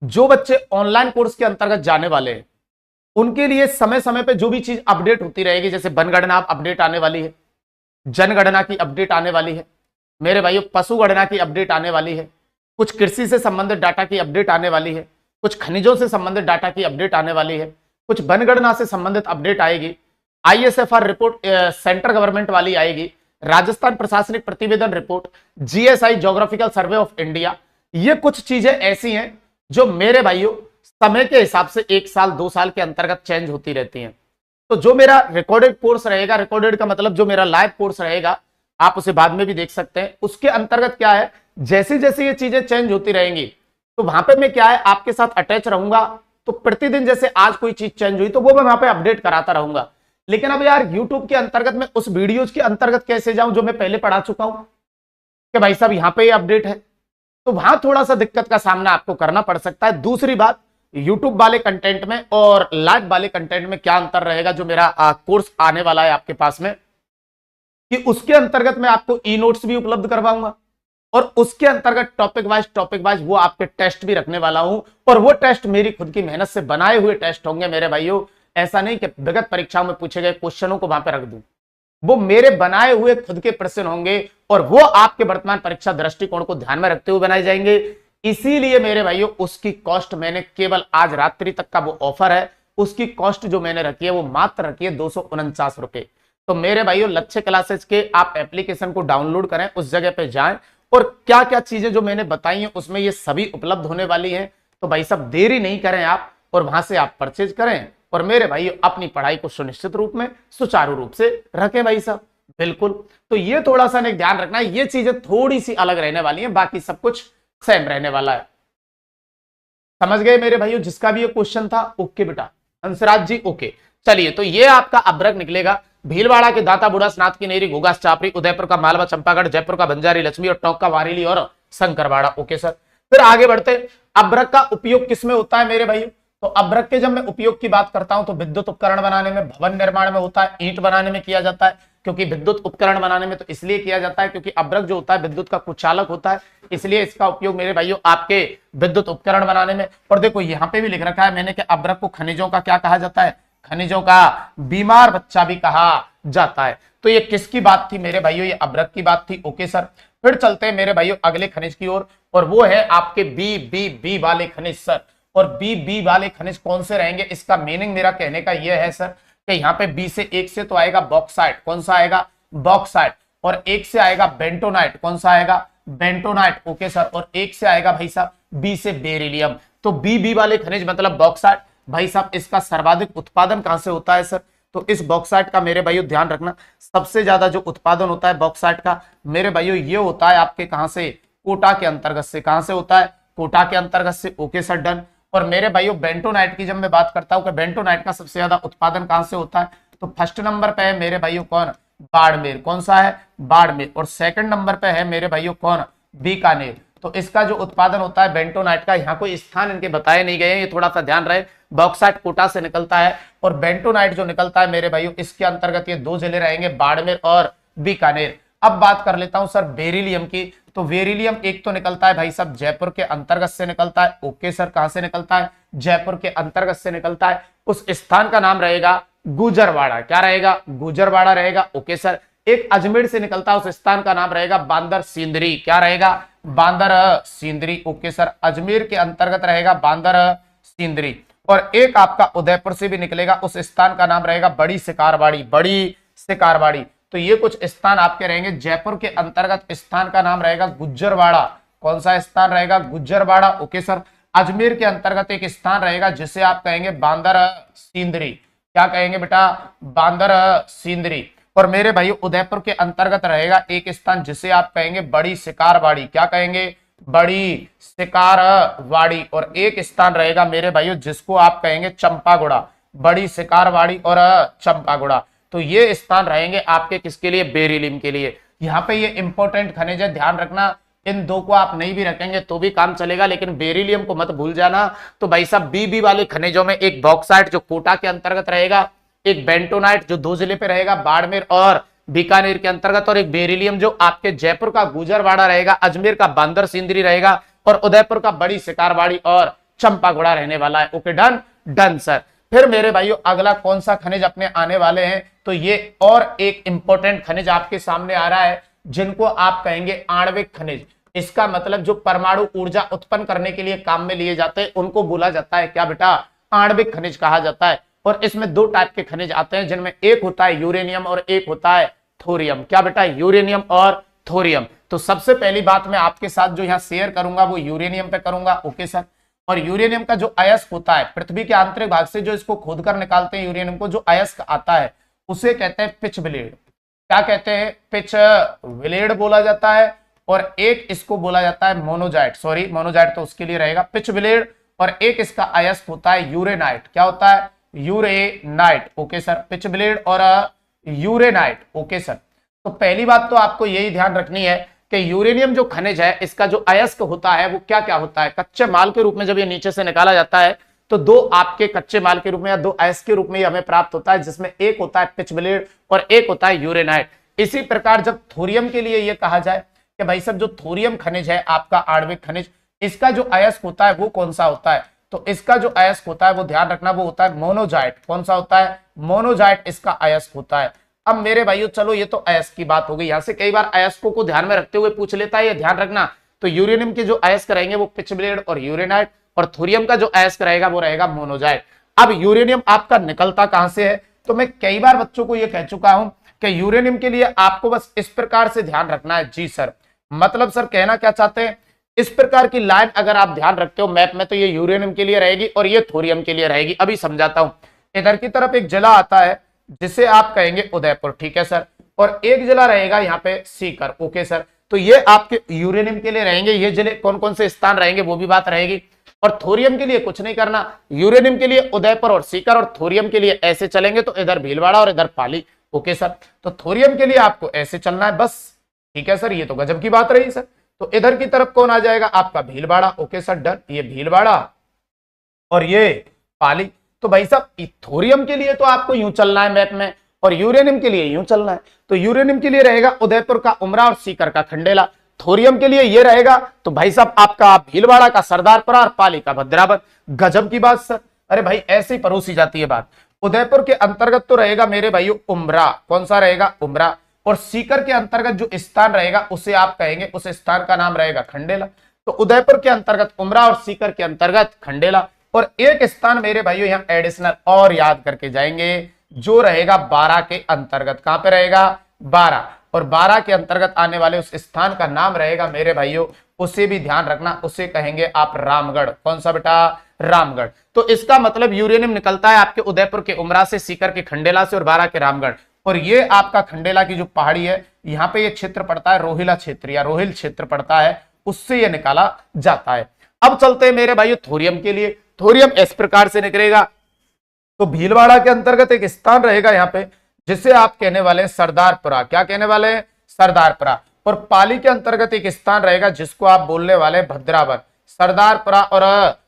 जो बच्चे ऑनलाइन कोर्स के अंतर्गत जाने वाले हैं उनके लिए समय समय पे जो भी चीज अपडेट होती रहेगी, जैसे जनगणना अपडेट आने वाली है, जनगणना की अपडेट आने वाली है मेरे भाइयों, पशु गणना की अपडेट आने वाली है, कुछ कृषि से संबंधित डाटा की अपडेट आने वाली है, कुछ खनिजों से संबंधित डाटा की अपडेट आने वाली है, कुछ जनगणना से संबंधित अपडेट आएगी, आईएसएफआर रिपोर्ट सेंट्रल गवर्नमेंट वाली आएगी, राजस्थान प्रशासनिक प्रतिवेदन report, GSI geographical survey of India. ये कुछ चीजें ऐसी हैं जो मेरे भाइयों समय के हिसाब से 1 साल 2 साल के अंतर्गत चेंज होती रहती हैं। तो जो मेरा रिकॉर्डेड कोर्स रहेगा, रिकॉर्डेड का मतलब जो मेरा लाइव कोर्स रहेगा, आप उसे बाद में भी देख सकते हैं, उसके अंतर्गत क्या है जैसे जैसे ये चीजें चेंज होती रहेंगी तो वहां पे मैं क्या है आपके साथ अटैच रहूंगा। तो प्रतिदिन जैसे आज कोई चीज चेंज हुई तो वो मैं वहां पे अपडेट कराता रहूंगा। लेकिन अब यार यूट्यूब के अंतर्गत मैं उस वीडियोज के अंतर्गत कैसे जाऊं जो मैं पहले पढ़ा चुका हूं कि भाई साहब यहां पे ये अपडेट है, तो वहां थोड़ा सा दिक्कत का सामना आपको करना पड़ सकता है। दूसरी बात, यूट्यूब वाले कंटेंट में और लाइव वाले कंटेंट में क्या अंतर रहेगा, जो मेरा कोर्स आने वाला है आपके पास में, कि उसके अंतर्गत मैं आपको ई नोट्स भी उपलब्ध करवाऊंगा और उसके अंतर्गत टॉपिक वाइज वो आपके टेस्ट भी रखने वाला हूं। और वो टेस्ट मेरी खुद की मेहनत से बनाए हुए टेस्ट होंगे मेरे भाइयों, ऐसा नहीं कि विगत परीक्षाओं में पूछे गए क्वेश्चनों को वहां पर रख दूं, वो मेरे बनाए हुए खुद के प्रश्न होंगे और वो आपके वर्तमान परीक्षा दृष्टिकोण को ध्यान में रखते हुए बनाए जाएंगे। इसीलिए मेरे भाइयों उसकी कॉस्ट मैंने केवल आज रात्रि तक का वो ऑफर है, उसकी कॉस्ट जो मैंने रखी है वो मात्र रखी है 249 रुपए। तो मेरे भाइयों लक्ष्य क्लासेस के आप एप्लीकेशन को डाउनलोड करें, उस जगह पे जाएं और क्या क्या चीजें जो मैंने बताई हैं उसमें ये सभी उपलब्ध होने वाली हैं। तो भाई सब देरी नहीं करें आप और वहां से आप परचेज करें और मेरे भाई अपनी पढ़ाई को सुनिश्चित रूप में सुचारू रूप से रखें भाई साहब। बिल्कुल, तो ये थोड़ा सा ध्यान रखना है, ये चीजें थोड़ी सी अलग रहने वाली हैं, बाकी सब कुछ सेम रहने वाला है। समझ गए मेरे भाइयों? जिसका भी ये क्वेश्चन था ओके बेटा, हंसराज जी ओके। चलिए, तो ये आपका अभ्रक निकलेगा। भीलवाड़ा के दाता बुढ़ा, स्नात की नेरी, घोघास चापरी, उदयपुर का मालवा चंपागढ़, जयपुर का बंजारी लक्ष्मी और टोंक का वारेली और शंकरवाड़ा। ओके सर, फिर आगे बढ़ते। अभ्रक का उपयोग किसमें होता है मेरे भाइयों? तो अभ्रक के जब मैं उपयोग की बात करता हूं तो विद्युत उपकरण बनाने में, भवन निर्माण में होता है, ईंट बनाने में किया जाता है। क्योंकि विद्युत उपकरण बनाने में तो इसलिए किया जाता है क्योंकि अभ्रक जो होता है विद्युत का कुचालक होता है, इसलिए इसका उपयोग मेरे भाइयों आपके विद्युत उपकरण बनाने में। और देखो यहाँ पे भी लिख रखा है मैंने कि अभ्रक को खनिजों का क्या कहा जाता है? खनिजों का बीमार बच्चा भी कहा जाता है। तो ये किसकी बात थी मेरे भाइयों? ये अभ्रक की बात थी। ओके सर, फिर चलते हैं मेरे भाइयों अगले खनिज की ओर और वो है आपके बी वाले खनिज सर। और बी वाले खनिज कौन से रहेंगे? इसका मीनिंग मेरा कहने का यह है सर कि यहाँ पे बी से एक से तो आएगा बॉक्साइट, कौन सा आएगा? बॉक्साइट। और एक से आएगा बेंटोनाइट, कौन सा आएगा? बेंटोनाइट। ओके सर, और एक से आएगा भाई साहब बी से बेरिलियम। तो बी वाले खनिज मतलब बॉक्साइट। भाई साहब इसका सर्वाधिक उत्पादन कहां से होता है सर? तो इस बॉक्साइट का मेरे भाइयों ध्यान रखना, सबसे ज्यादा जो उत्पादन होता है बॉक्साइट का मेरे भाइयों ये होता है आपके कहां से? कोटा के अंतर्गत से। कहां से होता है? कोटा के अंतर्गत से। Okay sir, done. और मेरे भाइयों बेंटोनाइट की जब मैं बात करता हूं कि बेंटोनाइट का सबसे ज्यादा उत्पादन कहां से होता है, तो फर्स्ट नंबर पे है मेरे भाइयों कौन, बाड़मेर। कौन सा है, बाड़मेर। और सेकंड नंबर पे है मेरे भाइयों कौन, बीकानेर। तो इसका जो उत्पादन होता है बेंटोनाइट का, यहाँ कोई स्थान इनके बताए नहीं गए हैं, ये थोड़ा सा ध्यान रहे। बॉक्साइट कोटा से निकलता है और बेंटोनाइट जो निकलता है मेरे भाइयों, इसके अंतर्गत ये दो जिले रहेंगे, बाड़मेर और बीकानेर। अब बात कर लेता हूं सर बेरिलियम की। तो बेरिलियम एक तो निकलता है भाई साहब जयपुर के अंतर्गत से निकलता है। ओके सर, कहां से निकलता है, जयपुर के अंतर्गत से निकलता है। उस स्थान का नाम रहेगा गुजरवाड़ा। क्या रहेगा, गुजरवाड़ा रहेगा। Okay sir. एक अजमेर से निकलता है, उस स्थान का नाम रहेगा बांदर सिंदरी। क्या रहेगा, बांदर सिंदरी। ओके सर, अजमेर के अंतर्गत रहेगा बांदर सिंदरी। और एक आपका उदयपुर से भी निकलेगा, उस स्थान का नाम रहेगा बड़ी शिकारवाड़ी। बड़ी शिकारवाड़ी। तो ये कुछ स्थान आपके रहेंगे। जयपुर के अंतर्गत स्थान का नाम रहेगा गुज्जरवाड़ा। कौन सा स्थान रहेगा, गुज्जरवाड़ा। Okay sir. अजमेर के अंतर्गत एक स्थान रहेगा जिसे आप कहेंगे बांदर सिंदरी। क्या कहेंगे बेटा, बांदर सिंदरी। और मेरे भाई उदयपुर के अंतर्गत रहेगा एक स्थान जिसे आप कहेंगे बड़ी शिकारवाड़ी। क्या कहेंगे, बड़ी शिकारवाड़ी। और एक स्थान रहेगा मेरे भाइयों जिसको आप कहेंगे चंपागुड़ा। बड़ी शिकारवाड़ी और चंपागुड़ा। तो ये स्थान रहेंगे आपके किसके लिए, बेरिलियम के लिए। यहाँ पे ये इंपॉर्टेंट खनिज है, ध्यान रखना। इन दो को आप नहीं भी रखेंगे तो भी काम चलेगा, लेकिन बेरिलियम को मत भूल जाना। तो भाई साहब बी वाले खनिजों में एक बॉक्साइट जो कोटा के अंतर्गत रहेगा, एक बेंटोनाइट जो दो जिले पे रहेगा, बाड़मेर और बीकानेर के अंतर्गत, और एक बेरिलियम जो आपके जयपुर का गुजरवाड़ा रहेगा, अजमेर का बांदर सिंदरी रहेगा, और उदयपुर का बड़ी शिकारवाड़ी और चंपागुड़ा रहने वाला है। Okay, done done sir. फिर मेरे भाइयों अगला कौन सा खनिज अपने आने वाले हैं, तो ये और एक इंपॉर्टेंट खनिज आपके सामने आ रहा है जिनको आप कहेंगे आणविक खनिज। इसका मतलब जो परमाणु ऊर्जा उत्पन्न करने के लिए काम में लिए जाते हैं उनको बोला जाता है क्या बेटा, आणविक खनिज कहा जाता है। और इसमें दो टाइप के खनिज आते हैं जिनमें एक होता है यूरेनियम और एक होता है थोरियम। क्या बेटा, यूरेनियम और थोरियम। तो सबसे पहली बात मैं आपके साथ जो यहाँ शेयर करूंगा वो यूरेनियम पे करूंगा। Okay sir. और यूरेनियम का जो अयस्क होता है पृथ्वी के आंतरिक भाग से जो इसको खोदकर निकालते हैं यूरेनियम को, जो अयस्क आता है उसे कहते हैं पिच ब्लेड। क्या कहते हैं, पिच ब्लेड बोला जाता है। और एक इसको बोला जाता है मोनोजाइट, सॉरी मोनोजाइट तो उसके लिए रहेगा पिच ब्लेड। और एक इसका अयस्क होता है यूरेनाइट। क्या होता है, यूरेनाइट। ओके सर, पिच ब्लेड और यूरेनाइट। Okay sir. तो पहली बात तो आपको यही ध्यान रखनी है कि यूरेनियम जो खनिज है इसका जो अयस्क होता है वो क्या क्या होता है, कच्चे माल के रूप में जब ये नीचे से निकाला जाता है तो दो आपके कच्चे माल के रूप में या दो अयस्क के रूप में हमें प्राप्त होता है, जिसमें एक होता है पिच ब्लेड और एक होता है यूरेनाइट। इसी प्रकार जब थोरियम के लिए ये कहा जाए कि भाई साहब जो थोरियम खनिज है आपका आणविक खनिज, इसका जो अयस्क होता है वो कौन सा होता है, तो इसका जो अयस्क होता है वो ध्यान रखना वो होता है मोनोजाइट। कौन सा होता है, मोनोजाइट इसका अयस्क होता है। अब मेरे भाइयों चलो ये तो अयस्क की बात हो गई, यहां से कई बार अयस्कों को ध्यान में रखते हुए पूछ लेता है, ये ध्यान रखना। तो यूरेनियम के जो अयस्क रहेंगे वो पिच ब्लेड और यूरेनाइट, और थोरियम का जो अयस्क रहेगा वो रहेगा मोनोजाइट। अब यूरेनियम आपका निकलता कहां से है, तो मैं कई बार बच्चों को ये कह चुका हूं कि यूरेनियम के लिए आपको बस इस प्रकार से ध्यान रखना है। जी सर, मतलब सर कहना क्या चाहते हैं, इस प्रकार की लाइन अगर आप ध्यान रखते हो मैप में तो ये यूरेनियम के लिए रहेगी और ये थोरियम के लिए रहेगी। अभी समझाता हूं। इधर की तरफ एक जिला आता है जिसे आप कहेंगे उदयपुर, ठीक है सर, और एक जिला रहेगा यहाँ पे सीकर। Okay sir. तो ये आपके यूरेनियम के लिए रहेंगे। ये जिले कौन कौन से स्थान रहेंगे वो भी बात रहेगी। और थोरियम के लिए कुछ नहीं करना, यूरेनियम के लिए उदयपुर और सीकर, और थोरियम के लिए ऐसे चलेंगे तो इधर भीलवाड़ा और इधर पाली। Okay sir. तो थोरियम के लिए आपको ऐसे चलना है बस, ठीक है सर, ये तो गजब की बात रही सर। तो इधर की तरफ कौन आ जाएगा आपका भीलवाड़ा। Okay sir, done. ये भीलवाड़ा और ये पाली। तो भाई साहब थोरियम के लिए तो आपको यूं चलना है मैप में, और यूरेनियम के लिए यूं चलना है। तो यूरेनियम के लिए रहेगा उदयपुर का उमरा और सीकर का खंडेला। थोरियम के लिए ये रहेगा तो भाई साहब आपका भीलवाड़ा का सरदारपुरा और पाली का भद्रावत। गजब की बात सर, अरे भाई ऐसे ही परोसी जाती है बात। उदयपुर के अंतर्गत तो रहेगा मेरे भाइयों उमरा। कौन सा रहेगा, उमरा। और सीकर के अंतर्गत जो स्थान रहेगा उसे आप कहेंगे, उस स्थान का नाम रहेगा खंडेला। तो उदयपुर के अंतर्गत उमरा और सीकर के अंतर्गत खंडेला। और एक स्थान मेरे भाइयों यहाँ एडिशनल और याद करके जाएंगे जो रहेगा बारा के अंतर्गत। कहां पे रहेगा, बारा। और बारा के अंतर्गत आने वाले उस स्थान का नाम रहेगा मेरे भाइयों, उसे भी ध्यान रखना, उसे कहेंगे आप रामगढ़। कौन सा बेटा, रामगढ़। तो इसका मतलब यूरेनियम निकलता है आपके उदयपुर के उमरा से, सीकर के खंडेला से और बारा के रामगढ़। और ये आपका खंडेला की जो पहाड़ी है यहाँ पे ये क्षेत्र पड़ता है रोहिला क्षेत्र या रोहिल क्षेत्र पड़ता है, उससे ये निकाला जाता है। अब चलते हैं मेरे भाइयों थोरियम के लिए। थोरियम इस प्रकार से निकलेगा। तो भीलवाड़ा के अंतर्गत एक स्थान रहेगा यहाँ पे जिसे आप कहने वाले हैं सरदारपुरा। क्या कहने वाले हैं? सरदारपुरा। और पाली के अंतर्गत एक स्थान रहेगा जिसको आप बोलने वाले हैं भद्रावन। सरदारपुरा और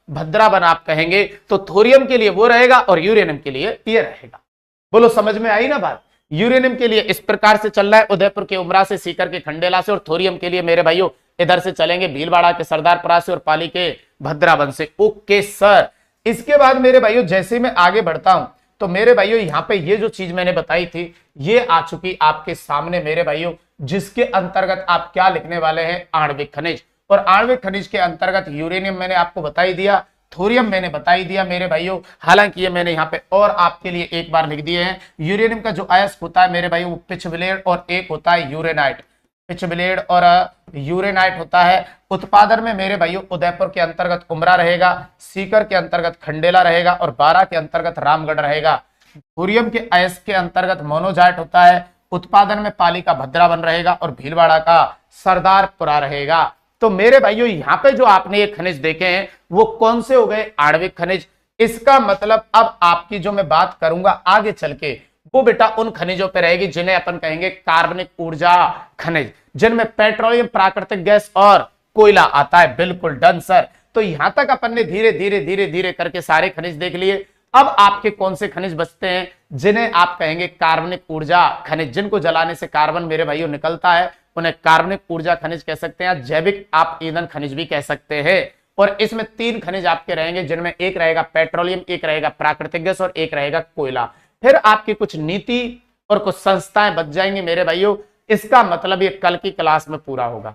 भद्रावन आप कहेंगे तो थोरियम के लिए वो रहेगा और यूरेनियम के लिए ये रहेगा। बोलो समझ में आई ना बात? यूरेनियम के लिए इस प्रकार से चल रहा है, उदयपुर के उमरा से, सीकर के खंडेला से, और थोरियम के लिए मेरे भाइयों इधर से चलेंगे भीलवाड़ा के सरदारपुरा से और पाली के भद्रावन से। Okay sir. इसके बाद मेरे भाइयों जैसे मैं आगे बढ़ता हूं तो मेरे भाइयों यहां पे ये जो चीज मैंने बताई थी ये आ चुकी आपके सामने मेरे भाइयों, जिसके अंतर्गत आप क्या लिखने वाले हैं? आणविक खनिज। और आणविक खनिज के अंतर्गत यूरेनियम मैंने आपको बता ही दिया, थोरियम मैंने बता ही दिया मेरे भाइयों। हालांकि ये मैंने यहाँ पे और आपके लिए एक बार लिख दिए हैं। यूरेनियम का जो अयस्क होता है मेरे भाइयों वो पिचब्लेड और एक होता है यूरेनाइट। पिचब्लेड और यूरेनाइट होता है। उत्पादन में मेरे भाइयों उदयपुर के अंतर्गत उमरा रहेगा, सीकर के अंतर्गत खंडेला रहेगा और बारा के अंतर्गत रामगढ़ रहेगा। थोरियम के अयस्क के अंतर्गत मोनोजाइट होता है। उत्पादन में पाली का भद्रावन रहेगा और भीलवाड़ा का सरदारपुरा रहेगा। तो मेरे भाइयों यहाँ पे जो आपने ये खनिज देखे हैं वो कौन से हो गए? आणविक खनिज। इसका मतलब अब आपकी जो मैं बात करूंगा आगे चल के वो बेटा उन खनिजों पे रहेगी जिन्हें अपन कहेंगे कार्बनिक ऊर्जा खनिज, जिनमें पेट्रोलियम, प्राकृतिक गैस और कोयला आता है। बिल्कुल डन सर। तो यहां तक अपन ने धीरे धीरे धीरे धीरे करके सारे खनिज देख लिए। अब आपके कौन से खनिज बचते हैं जिन्हें आप कहेंगे कार्बनिक ऊर्जा खनिज, जिनको जलाने से कार्बन मेरे भाइयों निकलता है, उन्हें कार्बनिक ऊर्जा खनिज कह सकते हैं, जैविक आप ईंधन खनिज भी कह सकते हैं। और इसमें 3 खनिज आपके रहेंगे जिनमें एक रहेगा पेट्रोलियम, एक रहेगा प्राकृतिक गैस और एक रहेगा कोयला। फिर आपकी कुछ नीति और कुछ संस्थाएं बच जाएंगी मेरे भाइयों। इसका मतलब ये कल की क्लास में पूरा होगा,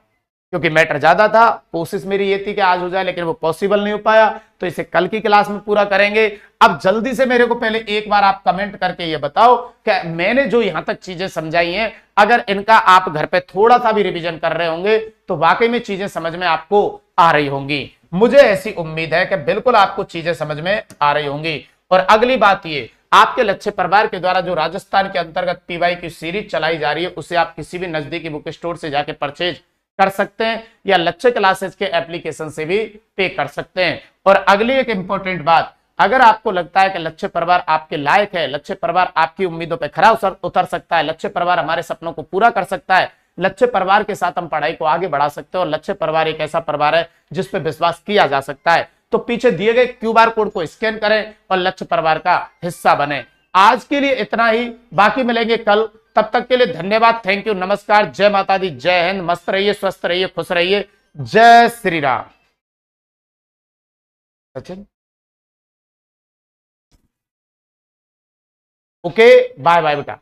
क्योंकि मैटर ज्यादा था। कोशिश मेरी ये थी कि आज हो जाए लेकिन वो पॉसिबल नहीं हो पाया, तो इसे कल की क्लास में पूरा करेंगे। अब जल्दी से मेरे को पहले एक बार आप कमेंट करके ये बताओ कि मैंने जो यहां तक चीजें समझाई हैं अगर इनका आप घर पे थोड़ा सा भी रिवीजन कर रहे होंगे तो वाकई में चीजें समझ में आपको आ रही होंगी। मुझे ऐसी उम्मीद है कि बिल्कुल आपको चीजें समझ में आ रही होंगी। और अगली बात ये, आपके लक्ष्य परिवार के द्वारा जो राजस्थान के अंतर्गत पीवाई की सीरीज चलाई जा रही है उसे आप किसी भी नजदीकी बुक स्टोर से जाके परचेज कर सकते हैं या लक्ष्य क्लासेस के एप्लीकेशन से भी पे कर सकते हैं। और अगली एक इंपॉर्टेंट बात, अगर आपको लगता है कि लक्ष्य परिवार आपके लायक है, लक्ष्य परिवार आपकी उम्मीदों पर खरा उतर सकता है, लक्ष्य परिवार हमारे सपनों को पूरा कर सकता है, लक्ष्य परिवार के साथ हम पढ़ाई को आगे बढ़ा सकते हैं और लक्ष्य परिवार एक ऐसा परिवार है जिस पे विश्वास किया जा सकता है, तो पीछे दिए गए क्यूआर कोड को स्कैन करें और लक्ष्य परिवार का हिस्सा बने। आज के लिए इतना ही, बाकी मिलेंगे कल। तब तक के लिए धन्यवाद, थैंक यू, नमस्कार, जय माता दी, जय हिंद, मस्त रहिए, स्वस्थ रहिए, खुश रहिए, जय Shri Ram. Sachin okay, bye bye बेटा।